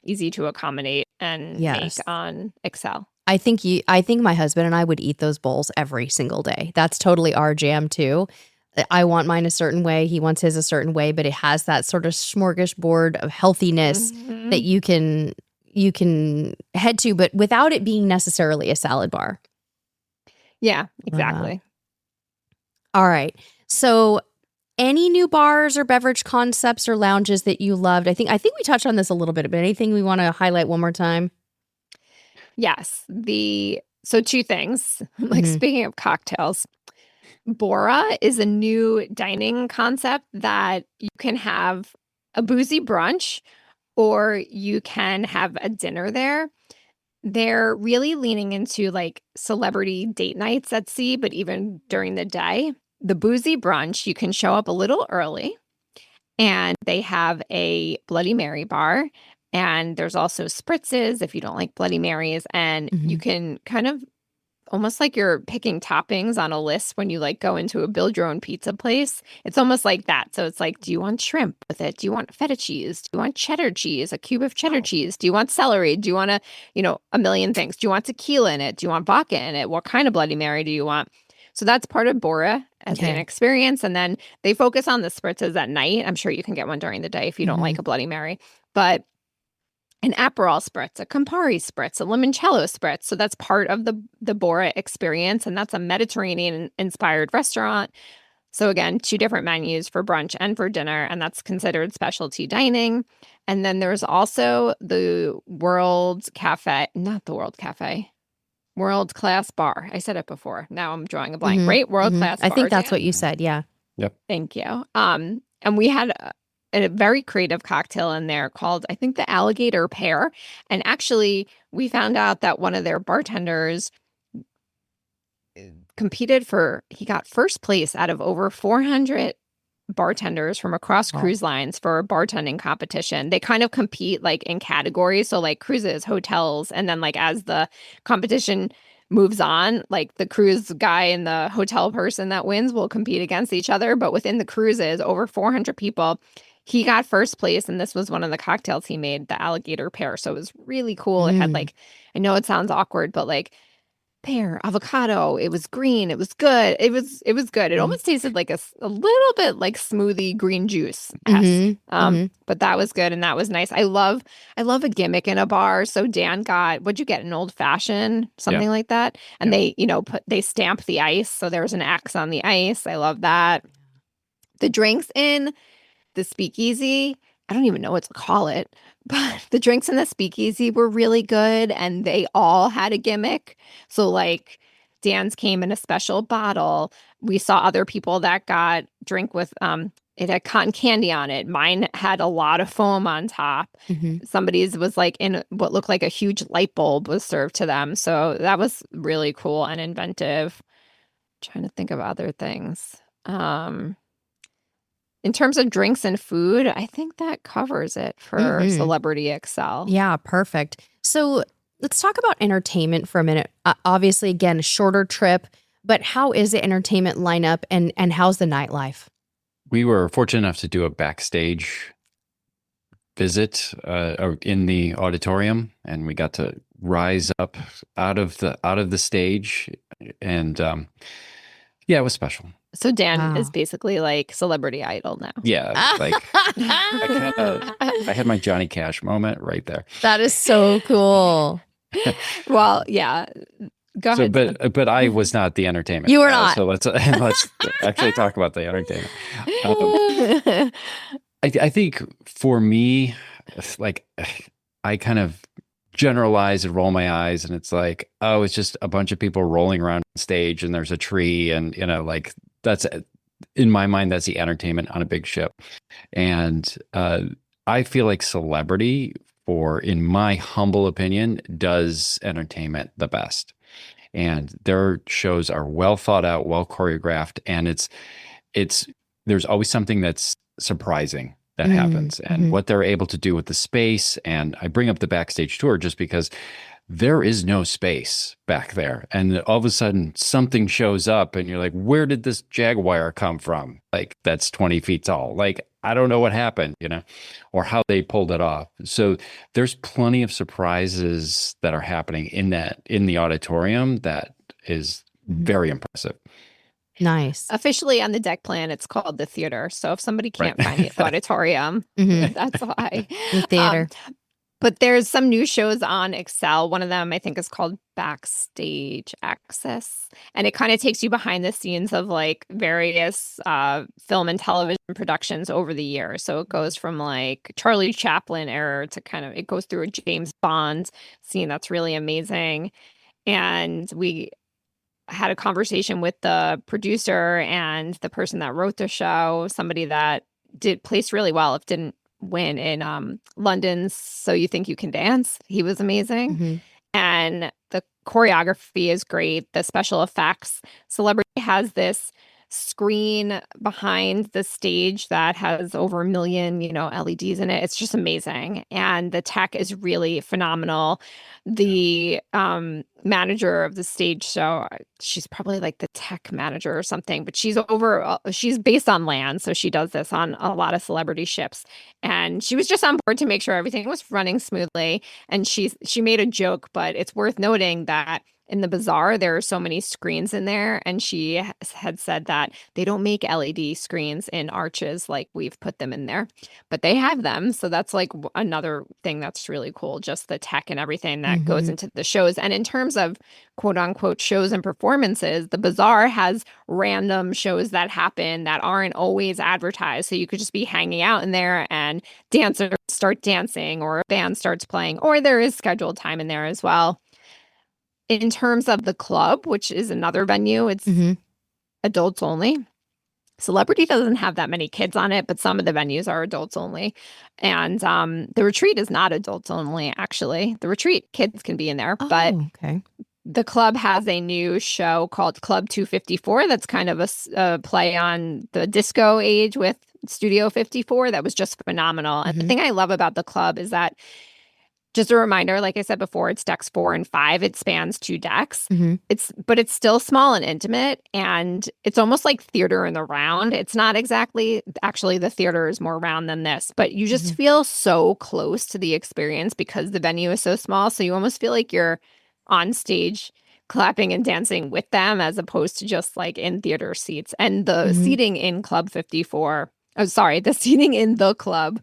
[SPEAKER 6] easy to accommodate and make on Xcel.
[SPEAKER 4] I think my husband and I would eat those bowls every single day. That's totally our jam too. I want mine a certain way. He wants his a certain way, but it has that sort of smorgasbord of healthiness that you can head to, but without it being necessarily a salad bar.
[SPEAKER 6] Yeah, exactly.
[SPEAKER 4] All right. So any new bars or beverage concepts or lounges that you loved? I think we touched on this a little bit, but anything we want to highlight one more time?
[SPEAKER 6] Yes. So 2 things. Like speaking of cocktails, Bora is a new dining concept that you can have a boozy brunch or you can have a dinner there. They're really leaning into like celebrity date nights at sea, but even during the day. The boozy brunch, you can show up a little early and they have a Bloody Mary bar. And there's also spritzes if you don't like Bloody Marys. And you can kind of almost like you're picking toppings on a list when you like go into a build your own pizza place. It's almost like that. So it's like, do you want shrimp with it? Do you want feta cheese? Do you want cheddar cheese? A cube of cheddar cheese? Do you want celery? Do you want a million things? Do you want tequila in it? Do you want vodka in it? What kind of Bloody Mary do you want? So that's part of Bora as an experience. And then they focus on the spritzes at night. I'm sure you can get one during the day if you don't like a Bloody Mary. But an Aperol spritz, a Campari spritz, a limoncello spritz. So that's part of the Bora experience, and that's a Mediterranean-inspired restaurant. So again, 2 different menus for brunch and for dinner, and that's considered specialty dining. And then there's also the World Cafe, not the World Cafe, World Class Bar. I said it before. Now I'm drawing a blank, right? World Class Bar.
[SPEAKER 4] I think that's
[SPEAKER 6] Dan.
[SPEAKER 4] what you said. Yeah.
[SPEAKER 5] Yep.
[SPEAKER 6] Thank you. And we had a very creative cocktail in there called, I think, the Alligator Pear. And actually, we found out that one of their bartenders he got first place out of over 400 bartenders from across cruise lines for a bartending competition. They kind of compete like in categories. So like cruises, hotels, and then like as the competition moves on, like the cruise guy and the hotel person that wins will compete against each other. But within the cruises, over 400 people, he got first place. And this was one of the cocktails he made, the Alligator Pear. So it was really cool. It had like, I know it sounds awkward, but like pear, avocado. It was green. It was good. It was good. It almost tasted like a little bit like smoothie green juice. But that was good and that was nice. I love a gimmick in a bar. So Dan got, what'd you get? An old fashioned, something like that. And they, they stamp the ice. So there was an X on the ice. I love that. The drinks in the speakeasy, I don't even know what to call it, but the drinks in the speakeasy were really good and they all had a gimmick. So like Dan's came in a special bottle. We saw other people that got drink with it had cotton candy on it. Mine had a lot of foam on top. Somebody's was like in what looked like a huge light bulb was served to them. So that was really cool and inventive. Trying to think of other things. In terms of drinks and food, I think that covers it for Celebrity Xcel.
[SPEAKER 4] Yeah, perfect. So let's talk about entertainment for a minute. Obviously, again, shorter trip, but how is the entertainment lineup and how's the nightlife?
[SPEAKER 5] We were fortunate enough to do a backstage visit in the auditorium, and we got to rise up out of the stage, and it was special.
[SPEAKER 6] So Dan is basically like Celebrity Idol now.
[SPEAKER 5] Yeah, like I had my Johnny Cash moment right there.
[SPEAKER 4] That is so cool.
[SPEAKER 6] Well, yeah. Go ahead.
[SPEAKER 5] But I was not the entertainment.
[SPEAKER 4] You were not.
[SPEAKER 5] So let's actually talk about the entertainment. I think for me, like I kind of generalize and roll my eyes, and it's like, oh, it's just a bunch of people rolling around on stage, and there's a tree, and like that's in my mind that's the entertainment on a big ship. And I feel like Celebrity, in my humble opinion, does entertainment the best. And their shows are well thought out, well choreographed, and there's always something that's surprising that happens, and what they're able to do with the space. And I bring up the backstage tour just because there is no space back there, and all of a sudden something shows up and you're like, where did this jaguar come from? Like, that's 20 feet tall. Like, I don't know what happened, or how they pulled it off. So there's plenty of surprises that are happening in the auditorium that is very impressive.
[SPEAKER 4] Nice.
[SPEAKER 6] Officially on the deck plan, it's called the theater. So if somebody can't find the auditorium, that's why.
[SPEAKER 4] The theater.
[SPEAKER 6] But there's some new shows on Xcel. One of them, I think, is called Backstage Access. And it kind of takes you behind the scenes of like various film and television productions over the years. So it goes from like Charlie Chaplin era to it goes through a James Bond scene that's really amazing. And we had a conversation with the producer and the person that wrote the show, somebody that placed really well, if didn't win, in London's So You Think You Can Dance. He was amazing. And the choreography is great. The special effects. Celebrity has this screen behind the stage that has over 1 million, LEDs in it. It's just amazing. And the tech is really phenomenal. The manager of the stage show, she's probably like the tech manager or something, but she's based on land. So she does this on a lot of celebrity ships. And she was just on board to make sure everything was running smoothly. And she made a joke, but it's worth noting that in the bazaar, there are so many screens in there, and she had said that they don't make LED screens in arches like we've put them in there, but they have them. So that's like another thing that's really cool, just the tech and everything that goes into the shows. And in terms of quote unquote shows and performances, the bazaar has random shows that happen that aren't always advertised. So you could just be hanging out in there and dancers start dancing, or a band starts playing, or there is scheduled time in there as well. In terms of the club, which is another venue, it's adults only. Celebrity doesn't have that many kids on it, but some of the venues are adults only. And the retreat is not adults only, actually. The retreat, kids can be in there, but
[SPEAKER 4] okay.
[SPEAKER 6] the club has a new show called Club 254 that's kind of a play on the disco age with Studio 54 that was just phenomenal. And the thing I love about the club is that, just a reminder, like I said before, it's decks 4 and 5. It spans 2 decks. But it's still small and intimate, and it's almost like theater in the round. It's not exactly, actually the theater is more round than this, but you just feel so close to the experience because the venue is so small. So you almost feel like you're on stage clapping and dancing with them, as opposed to just like in theater seats. And the seating in Club 54, the seating in the club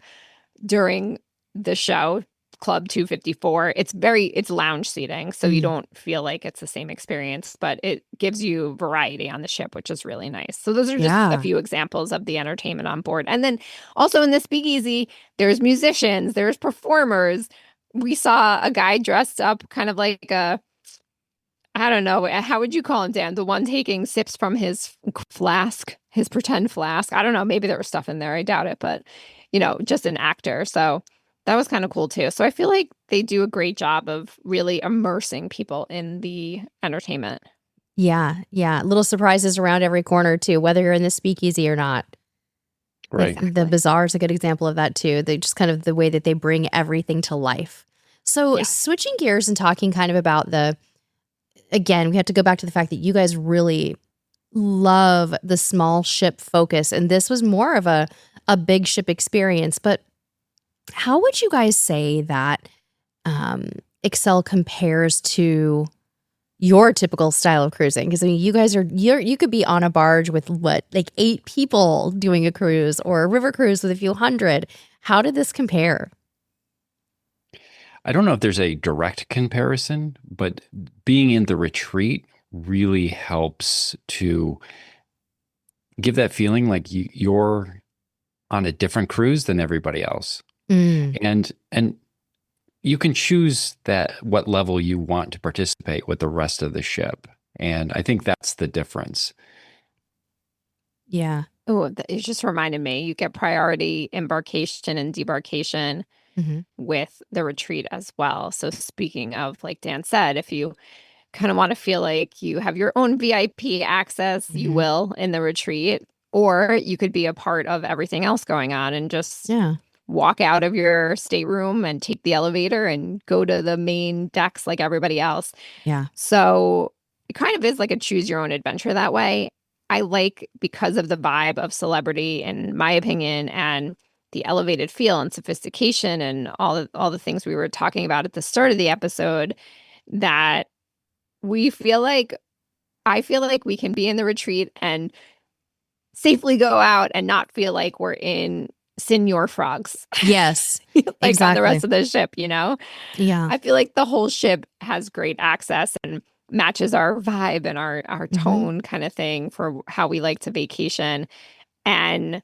[SPEAKER 6] during the show, Club 254, it's lounge seating, so you don't feel like it's the same experience, but it gives you variety on the ship, which is really nice. So those are just a few examples of the entertainment on board. And then also in the speakeasy, there's musicians, there's performers. We saw a guy dressed up kind of like I don't know, how would you call him, Dan? The one taking sips from his flask, his pretend flask. I don't know, maybe there was stuff in there. I doubt it, but just an actor. So that was kind of cool too. So I feel like they do a great job of really immersing people in the entertainment.
[SPEAKER 4] Yeah. Little surprises around every corner too, whether you're in the speakeasy or not.
[SPEAKER 5] Right.
[SPEAKER 6] Exactly.
[SPEAKER 4] The bazaar is a good example of that too. They just kind of the way that they bring everything to life. So switching gears and talking kind of about again, we have to go back to the fact that you guys really love the small ship focus. And this was more of a big ship experience. But how would you guys say that Xcel compares to your typical style of cruising? Because I mean, you guys you could be on a barge with like 8 people doing a cruise, or a river cruise with a few hundred. How did this compare?
[SPEAKER 5] I don't know if there's a direct comparison, but being in the retreat really helps to give that feeling like you're on a different cruise than everybody else. And you can choose what level you want to participate with the rest of the ship. And I think that's the difference.
[SPEAKER 6] Yeah. Oh, it just reminded me, you get priority embarkation and debarkation with the retreat as well. So speaking of, like Dan said, if you kind of want to feel like you have your own VIP access, you will in the retreat, or you could be a part of everything else going on and just walk out of your stateroom and take the elevator and go to the main decks like everybody else.
[SPEAKER 4] Yeah.
[SPEAKER 6] So it kind of is like a choose your own adventure that way. I like, because of the vibe of Celebrity, in my opinion, and the elevated feel and sophistication and all the things we were talking about at the start of the episode, that I feel like we can be in the retreat and safely go out and not feel like we're in Senior Frogs.
[SPEAKER 4] Yes,
[SPEAKER 6] like
[SPEAKER 4] exactly.
[SPEAKER 6] on the rest of the ship,
[SPEAKER 4] Yeah.
[SPEAKER 6] I feel like the whole ship has great access and matches our vibe and our tone kind of thing for how we like to vacation. And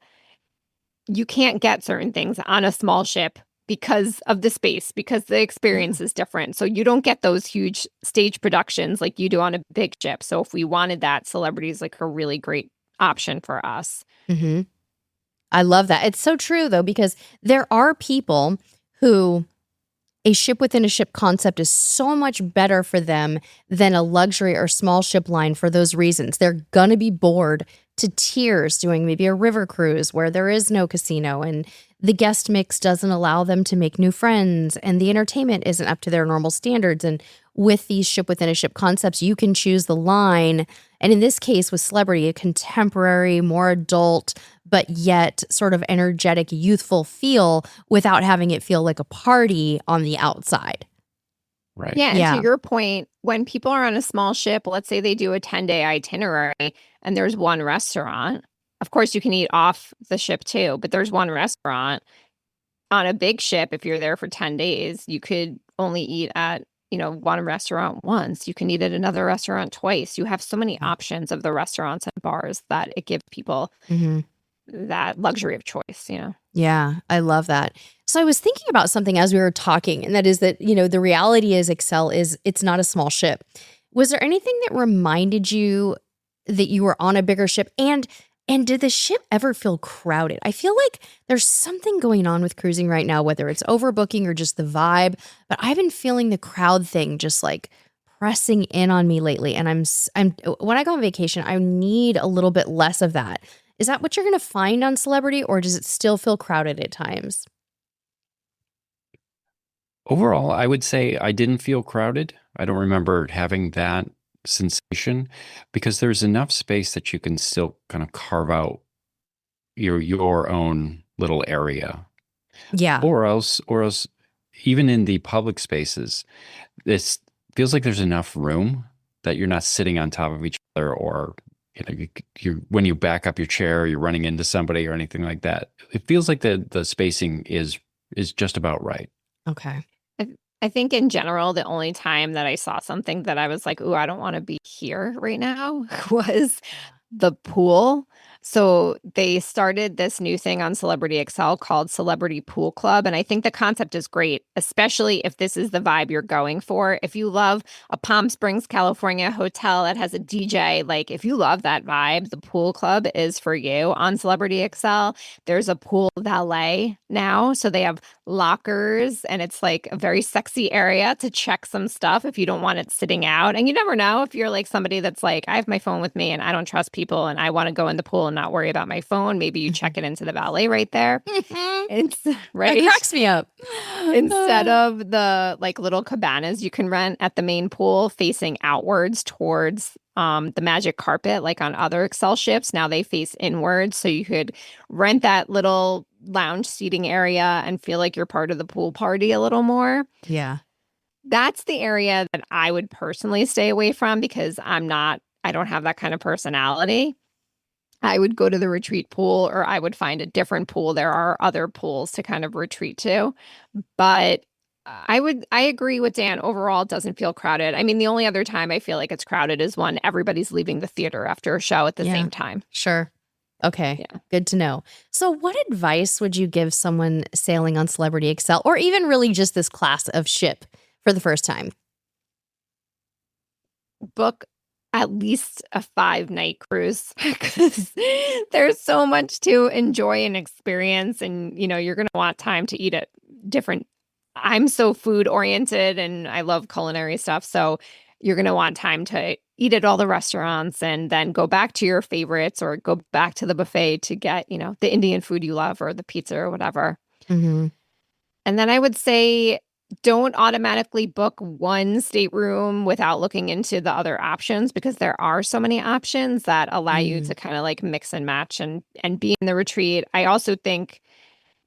[SPEAKER 6] you can't get certain things on a small ship because of the space, because the experience is different. So you don't get those huge stage productions like you do on a big ship. So if we wanted that, Celebrity is like a really great option for us.
[SPEAKER 4] I love that. It's so true though, because there are people who a ship within a ship concept is so much better for them than a luxury or small ship line for those reasons. They're going to be bored to tears doing maybe a river cruise where there is no casino and the guest mix doesn't allow them to make new friends and the entertainment isn't up to their normal standards. And with these ship within a ship concepts, you can choose the line. And in this case with Celebrity, a contemporary, more adult, but yet sort of energetic, youthful feel without having it feel like a party on the outside.
[SPEAKER 5] Right.
[SPEAKER 6] Yeah, and
[SPEAKER 4] Yeah.
[SPEAKER 6] to your point, when people are on a small ship, let's say they do a 10-day itinerary and there's one restaurant. Of course, you can eat off the ship too, but there's one restaurant. On a big ship, if you're there for 10 days, you could only eat at, one restaurant once. You can eat at another restaurant twice. You have so many options of the restaurants and bars that it gives people
[SPEAKER 4] hmm
[SPEAKER 6] that luxury of choice.
[SPEAKER 4] Yeah, I love that. So I was thinking about something as we were talking, and that is that, the reality is Xcel is it's not a small ship. Was there anything that reminded you that you were on a bigger ship? And did the ship ever feel crowded? I feel like there's something going on with cruising right now, whether it's overbooking or just the vibe, but I've been feeling the crowd thing just like pressing in on me lately. And I'm when I go on vacation, I need a little bit less of that. Is that what you're going to find on Celebrity, or does it still feel crowded at times?
[SPEAKER 5] Overall, I would say I didn't feel crowded. I don't remember having that sensation because there's enough space that you can still kind of carve out your own little area.
[SPEAKER 4] Yeah.
[SPEAKER 5] Or else even in the public spaces, this feels like there's enough room that you're not sitting on top of each other, or you when you back up your chair, you're running into somebody or anything like that. It feels like the spacing is just about right.
[SPEAKER 4] Okay.
[SPEAKER 6] I think in general, the only time that I saw something that I was like, "Ooh, I don't want to be here right now," was the pool. So they started this new thing on Celebrity Excel called Celebrity Pool Club. And I think the concept is great, especially if this is the vibe you're going for. If you love a Palm Springs, California hotel that has a DJ, like if you love that vibe, the pool club is for you. On Celebrity Excel, there's a pool valet now. So they have lockers and it's like a very sexy area to check some stuff if you don't want it sitting out. And you never know if you're like somebody that's like, I have my phone with me and I don't trust people and I want to go in the pool and not worry about my phone. Maybe you check it into the valet right there. It's right.
[SPEAKER 4] It cracks me up.
[SPEAKER 6] Instead of the like little cabanas you can rent at the main pool facing outwards towards the magic carpet, like on other Excel ships, now they face inwards. So you could rent that little lounge seating area and feel like you're part of the pool party a little more.
[SPEAKER 4] Yeah.
[SPEAKER 6] That's the area that I would personally stay away from because I don't have that kind of personality. I would go to the retreat pool or I would find a different pool. There are other pools to kind of retreat to. But I agree with Dan. Overall, it doesn't feel crowded. I mean, the only other time I feel like it's crowded is when everybody's leaving the theater after a show at the
[SPEAKER 4] Yeah.
[SPEAKER 6] same time.
[SPEAKER 4] Sure. Okay.
[SPEAKER 6] Yeah.
[SPEAKER 4] Good to know. So what advice would you give someone sailing on Celebrity Excel, or even really just this class of ship for the first time?
[SPEAKER 6] Book at least a 5-night cruise because there's so much to enjoy and experience. And, you're going to want time to eat at different. I'm so food oriented and I love culinary stuff. So you're going to want time to eat at all the restaurants and then go back to your favorites or go back to the buffet to get, the Indian food you love or the pizza or whatever.
[SPEAKER 4] Mm-hmm.
[SPEAKER 6] And then I would say don't automatically book one stateroom without looking into the other options because there are so many options that allow you to kind of like mix and match and be in the retreat. I also think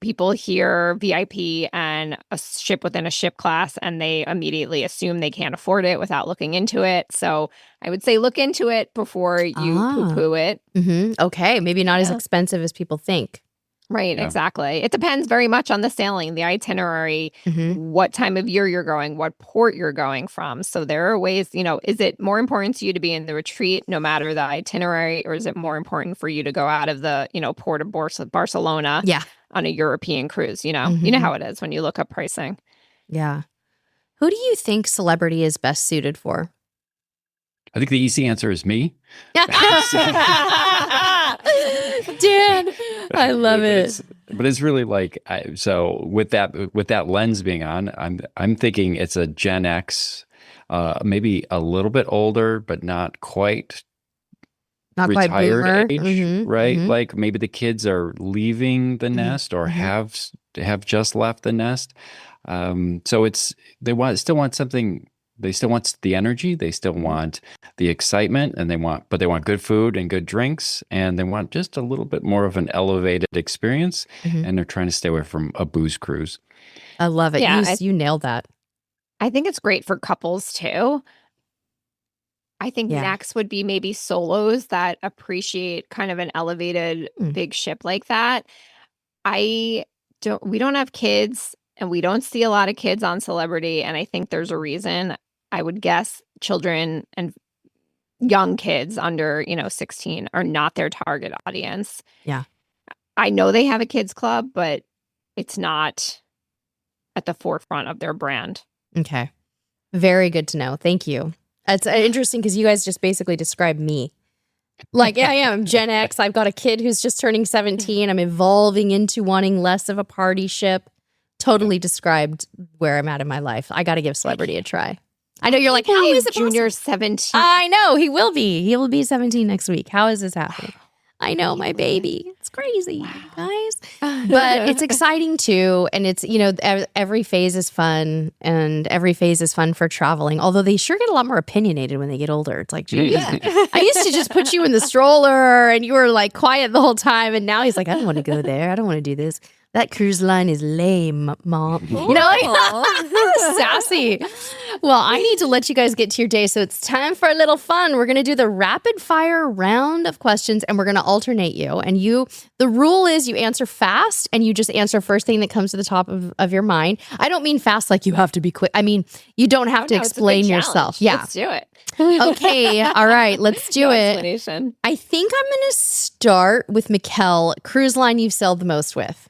[SPEAKER 6] people hear VIP and a ship within a ship class and they immediately assume they can't afford it without looking into it. So I would say look into it before you poo-poo it.
[SPEAKER 4] Mm-hmm. Okay. Maybe not as
[SPEAKER 6] Yeah.
[SPEAKER 4] expensive as people think.
[SPEAKER 6] Right,
[SPEAKER 5] Yeah.
[SPEAKER 6] exactly. It depends very much on the sailing, the itinerary,
[SPEAKER 4] Mm-hmm.
[SPEAKER 6] what time of year you're going, what port you're going from. So there are ways, is it more important to you to be in the retreat no matter the itinerary, or is it more important for you to go out of the, port of Barcelona
[SPEAKER 4] Yeah.
[SPEAKER 6] on a European cruise? You know
[SPEAKER 4] Mhm.
[SPEAKER 6] how it is when you look up pricing.
[SPEAKER 4] Yeah. Who do you think Celebrity is best suited for?
[SPEAKER 5] I think the easy answer is me.
[SPEAKER 4] Dan, I love it.
[SPEAKER 5] But it's really like so with that lens being on, I'm thinking it's a Gen X, maybe a little bit older, but not quite
[SPEAKER 4] Not quite
[SPEAKER 5] retired
[SPEAKER 4] boomer.
[SPEAKER 5] age,
[SPEAKER 4] Mhm,
[SPEAKER 5] right?
[SPEAKER 4] mhm.
[SPEAKER 5] Like maybe the kids are leaving the nest or
[SPEAKER 4] mhm.
[SPEAKER 5] have just left the nest. So still want something. They still want the energy. They still want the excitement, and they want good food and good drinks, and they want just a little bit more of an elevated experience.
[SPEAKER 4] Mhm.
[SPEAKER 5] And they're trying to stay away from a booze cruise.
[SPEAKER 4] I love it.
[SPEAKER 6] Yeah,
[SPEAKER 4] You nailed that.
[SPEAKER 6] I think it's great for couples too. I think
[SPEAKER 4] Yeah.
[SPEAKER 6] next would be maybe solos that appreciate kind of an elevated big ship like that. We don't have kids and we don't see a lot of kids on Celebrity, and I think there's a reason. I would guess children and young kids under, 16 are not their target audience.
[SPEAKER 4] Yeah.
[SPEAKER 6] I know they have a kids club, but it's not at the forefront of their brand.
[SPEAKER 4] Okay. Very good to know. Thank you. It's interesting because you guys just basically described me. Like, yeah, I am Gen X. I've got a kid who's just turning 17. I'm evolving into wanting less of a party ship. Totally described where I'm at in my life. I got to give Celebrity a try. I know you're like, how is it
[SPEAKER 6] Junior
[SPEAKER 4] possible?
[SPEAKER 6] 17?
[SPEAKER 4] I know he will be. He will be 17 next week. How is this happening? I know, my baby. It's crazy, guys. But it's exciting too. And it's, every phase is fun, and every phase is fun for traveling. Although they sure get a lot more opinionated when they get older. It's like, geez, I used to just put you in the stroller and you were like quiet the whole time. And now he's like, I don't want to go there. I don't want to do this. That cruise line is lame, Mom. Sassy. Well, I need to let you guys get to your day, so it's time for a little fun. We're going to do the rapid fire round of questions, and we're going to alternate you. And the rule is you answer fast, and you just answer first thing that comes to the top of your mind. I don't mean fast like you have to be quick. I mean, you don't have to explain yourself. Yeah.
[SPEAKER 6] Let's do it.
[SPEAKER 4] Okay. All right. Let's do it.
[SPEAKER 6] Explanation.
[SPEAKER 4] I think I'm going to start with Mikkel. Cruise line you've sailed the most with?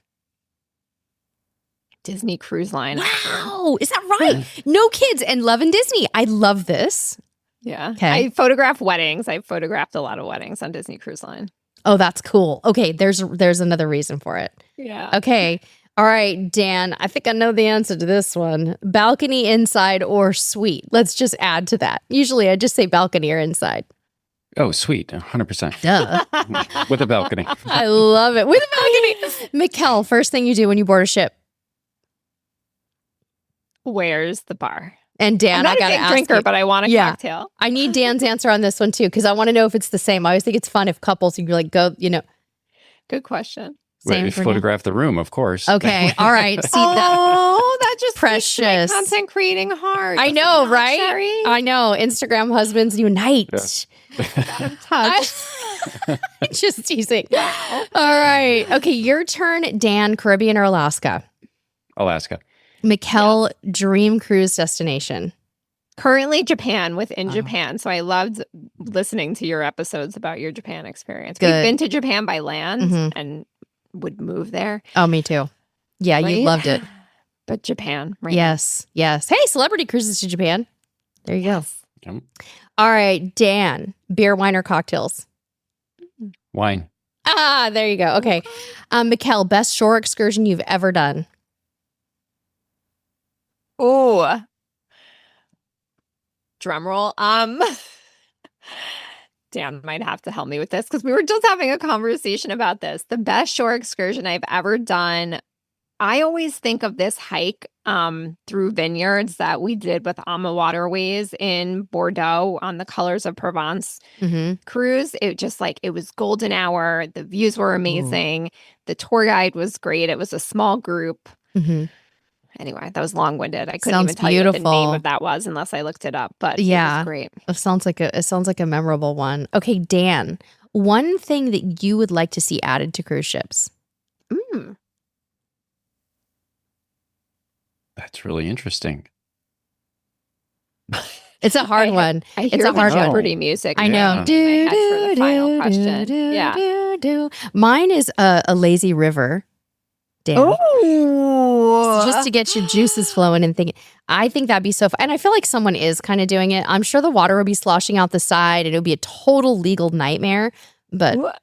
[SPEAKER 6] Disney Cruise Line.
[SPEAKER 4] Wow, is that right? No kids and loving Disney. I love this.
[SPEAKER 6] Yeah.
[SPEAKER 4] Okay.
[SPEAKER 6] I photograph weddings. I photographed a lot of weddings on Disney Cruise Line.
[SPEAKER 4] Oh, that's cool. Okay, there's another reason for it.
[SPEAKER 6] Yeah.
[SPEAKER 4] Okay. All right, Dan, I think I know the answer to this one. Balcony, inside, or suite? Let's just add to that. Usually I just say balcony or inside.
[SPEAKER 5] Oh, sweet. 100%.
[SPEAKER 4] Duh.
[SPEAKER 5] With a balcony.
[SPEAKER 4] I love it. With a balcony. Mikkel, first thing you do when you board a ship.
[SPEAKER 6] Where's the bar?
[SPEAKER 4] And Dan,
[SPEAKER 6] I'm not
[SPEAKER 4] I got to
[SPEAKER 6] a big
[SPEAKER 4] ask
[SPEAKER 6] drinker,
[SPEAKER 4] you.
[SPEAKER 6] but I want a cocktail.
[SPEAKER 4] I need Dan's answer on this one too, because I want to know if it's the same. I always think it's fun if couples, you like go,
[SPEAKER 6] Good question.
[SPEAKER 4] Same
[SPEAKER 5] We
[SPEAKER 4] for
[SPEAKER 5] photograph the room, of course.
[SPEAKER 4] Okay, all right. See
[SPEAKER 6] that just
[SPEAKER 4] precious
[SPEAKER 6] makes my content creating hard.
[SPEAKER 4] I know, right?
[SPEAKER 6] Sherry?
[SPEAKER 4] I know. Instagram husbands unite.
[SPEAKER 6] Touch.
[SPEAKER 4] Just teasing. All right. Okay, your turn, Dan. Caribbean or Alaska?
[SPEAKER 5] Alaska.
[SPEAKER 4] Mikkel, dream cruise destination.
[SPEAKER 6] Currently Japan, within Japan. So I loved listening to your episodes about your Japan experience.
[SPEAKER 4] Good.
[SPEAKER 6] We've been to Japan by land
[SPEAKER 4] Mhm.
[SPEAKER 6] and would move there.
[SPEAKER 4] Oh, me too. Yeah, you
[SPEAKER 6] Right?
[SPEAKER 4] loved it.
[SPEAKER 6] But Japan, right?
[SPEAKER 4] Yes, yes. Hey, celebrity cruises to Japan. There you go.
[SPEAKER 5] Yep.
[SPEAKER 4] All right, Dan. Beer, wine, or cocktails?
[SPEAKER 5] Wine.
[SPEAKER 4] Ah, there you go. Okay. Mikkel, best shore excursion you've ever done?
[SPEAKER 6] Oh, drum roll. Dan might have to help me with this because we were just having a conversation about this. The best shore excursion I've ever done. I always think of this hike through vineyards that we did with Ama Waterways in Bordeaux on the Colors of Provence cruise. It was golden hour. The views were amazing. The tour guide was great. It was a small group. Anyway, that was long-winded. I couldn't
[SPEAKER 4] Sounds
[SPEAKER 6] even tell you what the name
[SPEAKER 4] beautiful.
[SPEAKER 6] of that was unless I looked it up. But
[SPEAKER 4] Yeah.
[SPEAKER 6] it was great.
[SPEAKER 4] It sounds like a memorable one. Okay, Dan. One thing that you would like to see added to cruise ships?
[SPEAKER 5] That's really interesting.
[SPEAKER 4] It's a hard one.
[SPEAKER 6] I hear
[SPEAKER 4] It's a
[SPEAKER 6] the
[SPEAKER 4] hard one.
[SPEAKER 6] Jeopardy music.
[SPEAKER 4] I know.
[SPEAKER 5] Yeah.
[SPEAKER 6] In my head for the final question. Yeah.
[SPEAKER 4] Mine is a lazy river. Dan.
[SPEAKER 6] Oh,
[SPEAKER 4] Just to get your juices flowing and thinking. I think that'd be so fun. And I feel like someone is kind of doing it. I'm sure the water will be sloshing out the side and it would be a total legal nightmare. But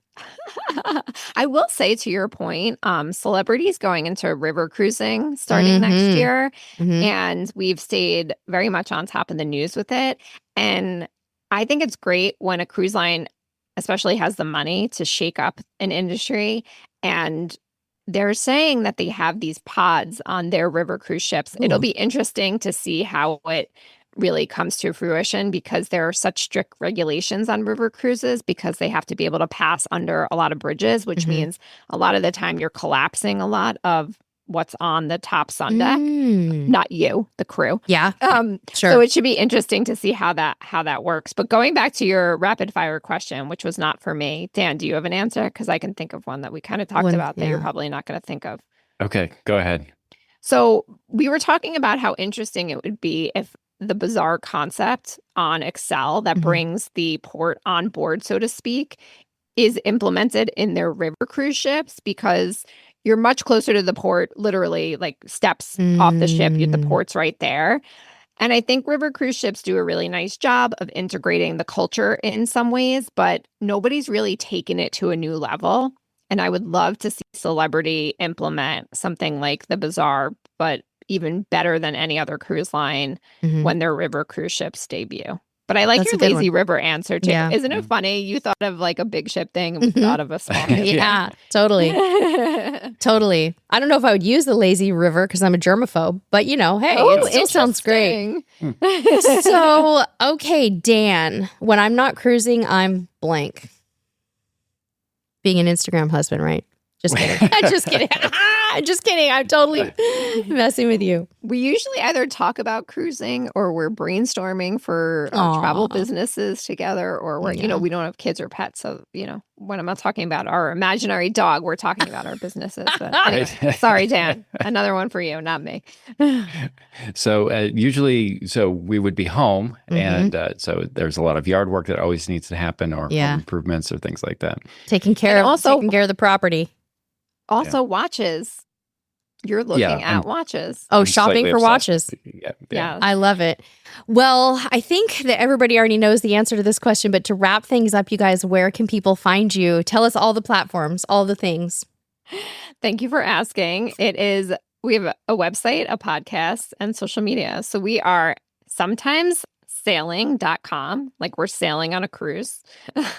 [SPEAKER 6] I will say, to your point, celebrities going into river cruising starting next year, and we've stayed very much on top of the news with it. And I think it's great when a cruise line, especially, has the money to shake up an industry. And they're saying that they have these pods on their river cruise ships. It'll be interesting to see how it really comes to fruition because there are such strict regulations on river cruises because they have to be able to pass under a lot of bridges, which means a lot of the time you're collapsing a lot of what's on the top sun deck.
[SPEAKER 4] Mm.
[SPEAKER 6] Not you, the crew.
[SPEAKER 4] Yeah. Sure.
[SPEAKER 6] So it should be interesting to see how that works. But going back to your rapid fire question, which was not for me, Dan, do you have an answer? Because I can think of one that we kind of talked about that you're probably not going to think of.
[SPEAKER 5] Okay, go ahead.
[SPEAKER 6] So we were talking about how interesting it would be if the bizarre concept on Xcel that brings the port on board, so to speak, is implemented in their river cruise ships, because you're much closer to the port, literally like steps off the ship. The port's right there. And I think river cruise ships do a really nice job of integrating the culture in some ways, but nobody's really taken it to a new level. And I would love to see Celebrity implement something like the Bazaar, but even better than any other cruise line when their river cruise ships debut. But I like your lazy river answer too. Yeah. Isn't it funny? You thought of like a big ship thing and we thought of a small ship.
[SPEAKER 4] Yeah, totally. Totally. I don't know if I would use the lazy river because I'm a germaphobe, but hey, it still sounds great. So, okay, Dan, when I'm not cruising, I'm blank. Being an Instagram husband, right? Just kidding. Just kidding. Just kidding. I'm totally messing with you.
[SPEAKER 6] We usually either talk about cruising or we're brainstorming for our travel businesses together, or we're, we don't have kids or pets. So, when I'm not talking about our imaginary dog, we're talking about our businesses. But anyway, sorry, Dan. Another one for you, not me.
[SPEAKER 5] So usually, we would be home, and so there's a lot of yard work that always needs to happen, or home improvements or things like that.
[SPEAKER 4] Taking care of the property.
[SPEAKER 6] Also, watches. You're looking at watches.
[SPEAKER 4] Oh, shopping for watches.
[SPEAKER 6] Yeah.
[SPEAKER 4] I love it. Well, I think that everybody already knows the answer to this question, but to wrap things up, you guys, where can people find you? Tell us all the platforms, all the things.
[SPEAKER 6] Thank you for asking. We have a website, a podcast, and social media. So we are sometimes sailing.com, like we're sailing on a cruise.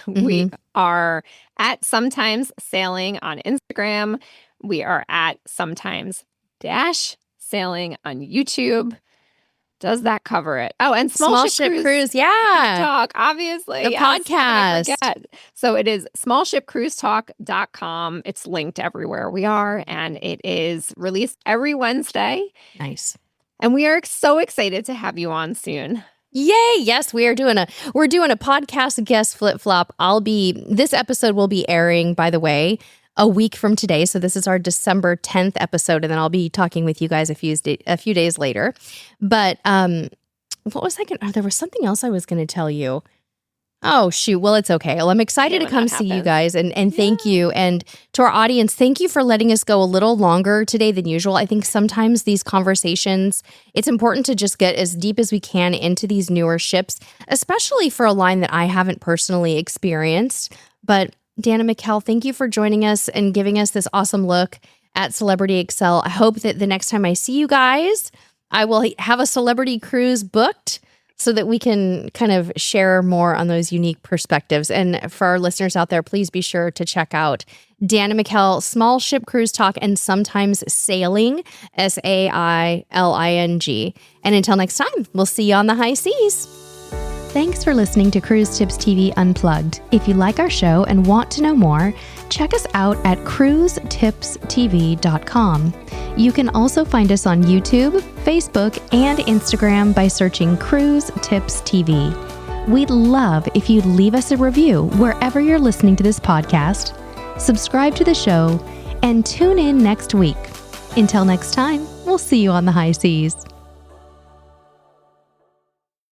[SPEAKER 6] We are at Sometimes Sailing on Instagram. We are at Sometimes Sailing on YouTube. Does that cover it? Oh, and Small Ship Cruise.
[SPEAKER 4] Yeah.
[SPEAKER 6] Talk, obviously.
[SPEAKER 4] The podcast.
[SPEAKER 6] So it is smallshipcruisetalk.com. It's linked everywhere we are, and it is released every Wednesday.
[SPEAKER 4] Nice.
[SPEAKER 6] And we are so excited to have you on soon.
[SPEAKER 4] Yay! Yes, we're doing a podcast guest flip flop. This episode will be airing, by the way, a week from today. So this is our December 10th episode, and then I'll be talking with you guys a few days later. But what was I going? There was something else I was going to tell you. Oh, shoot. Well, it's okay. Well, I'm excited to come see you guys and thank you. And to our audience, thank you for letting us go a little longer today than usual. I think sometimes these conversations, it's important to just get as deep as we can into these newer ships, especially for a line that I haven't personally experienced. But Dan and Mikkel, thank you for joining us and giving us this awesome look at Celebrity Xcel. I hope that the next time I see you guys, I will have a celebrity cruise booked, so that we can kind of share more on those unique perspectives. And for our listeners out there, please be sure to check out Dan and Mikkel, Small Ship Cruise Talk, and Sometimes Sailing, SAILING. And until next time, we'll see you on the high seas. Thanks for listening to Cruise Tips TV Unplugged. If you like our show and want to know more, check us out at CruiseTipsTV.com. You can also find us on YouTube, Facebook, and Instagram by searching Cruise Tips TV. We'd love if you'd leave us a review wherever you're listening to this podcast, subscribe to the show, and tune in next week. Until next time, we'll see you on the high seas.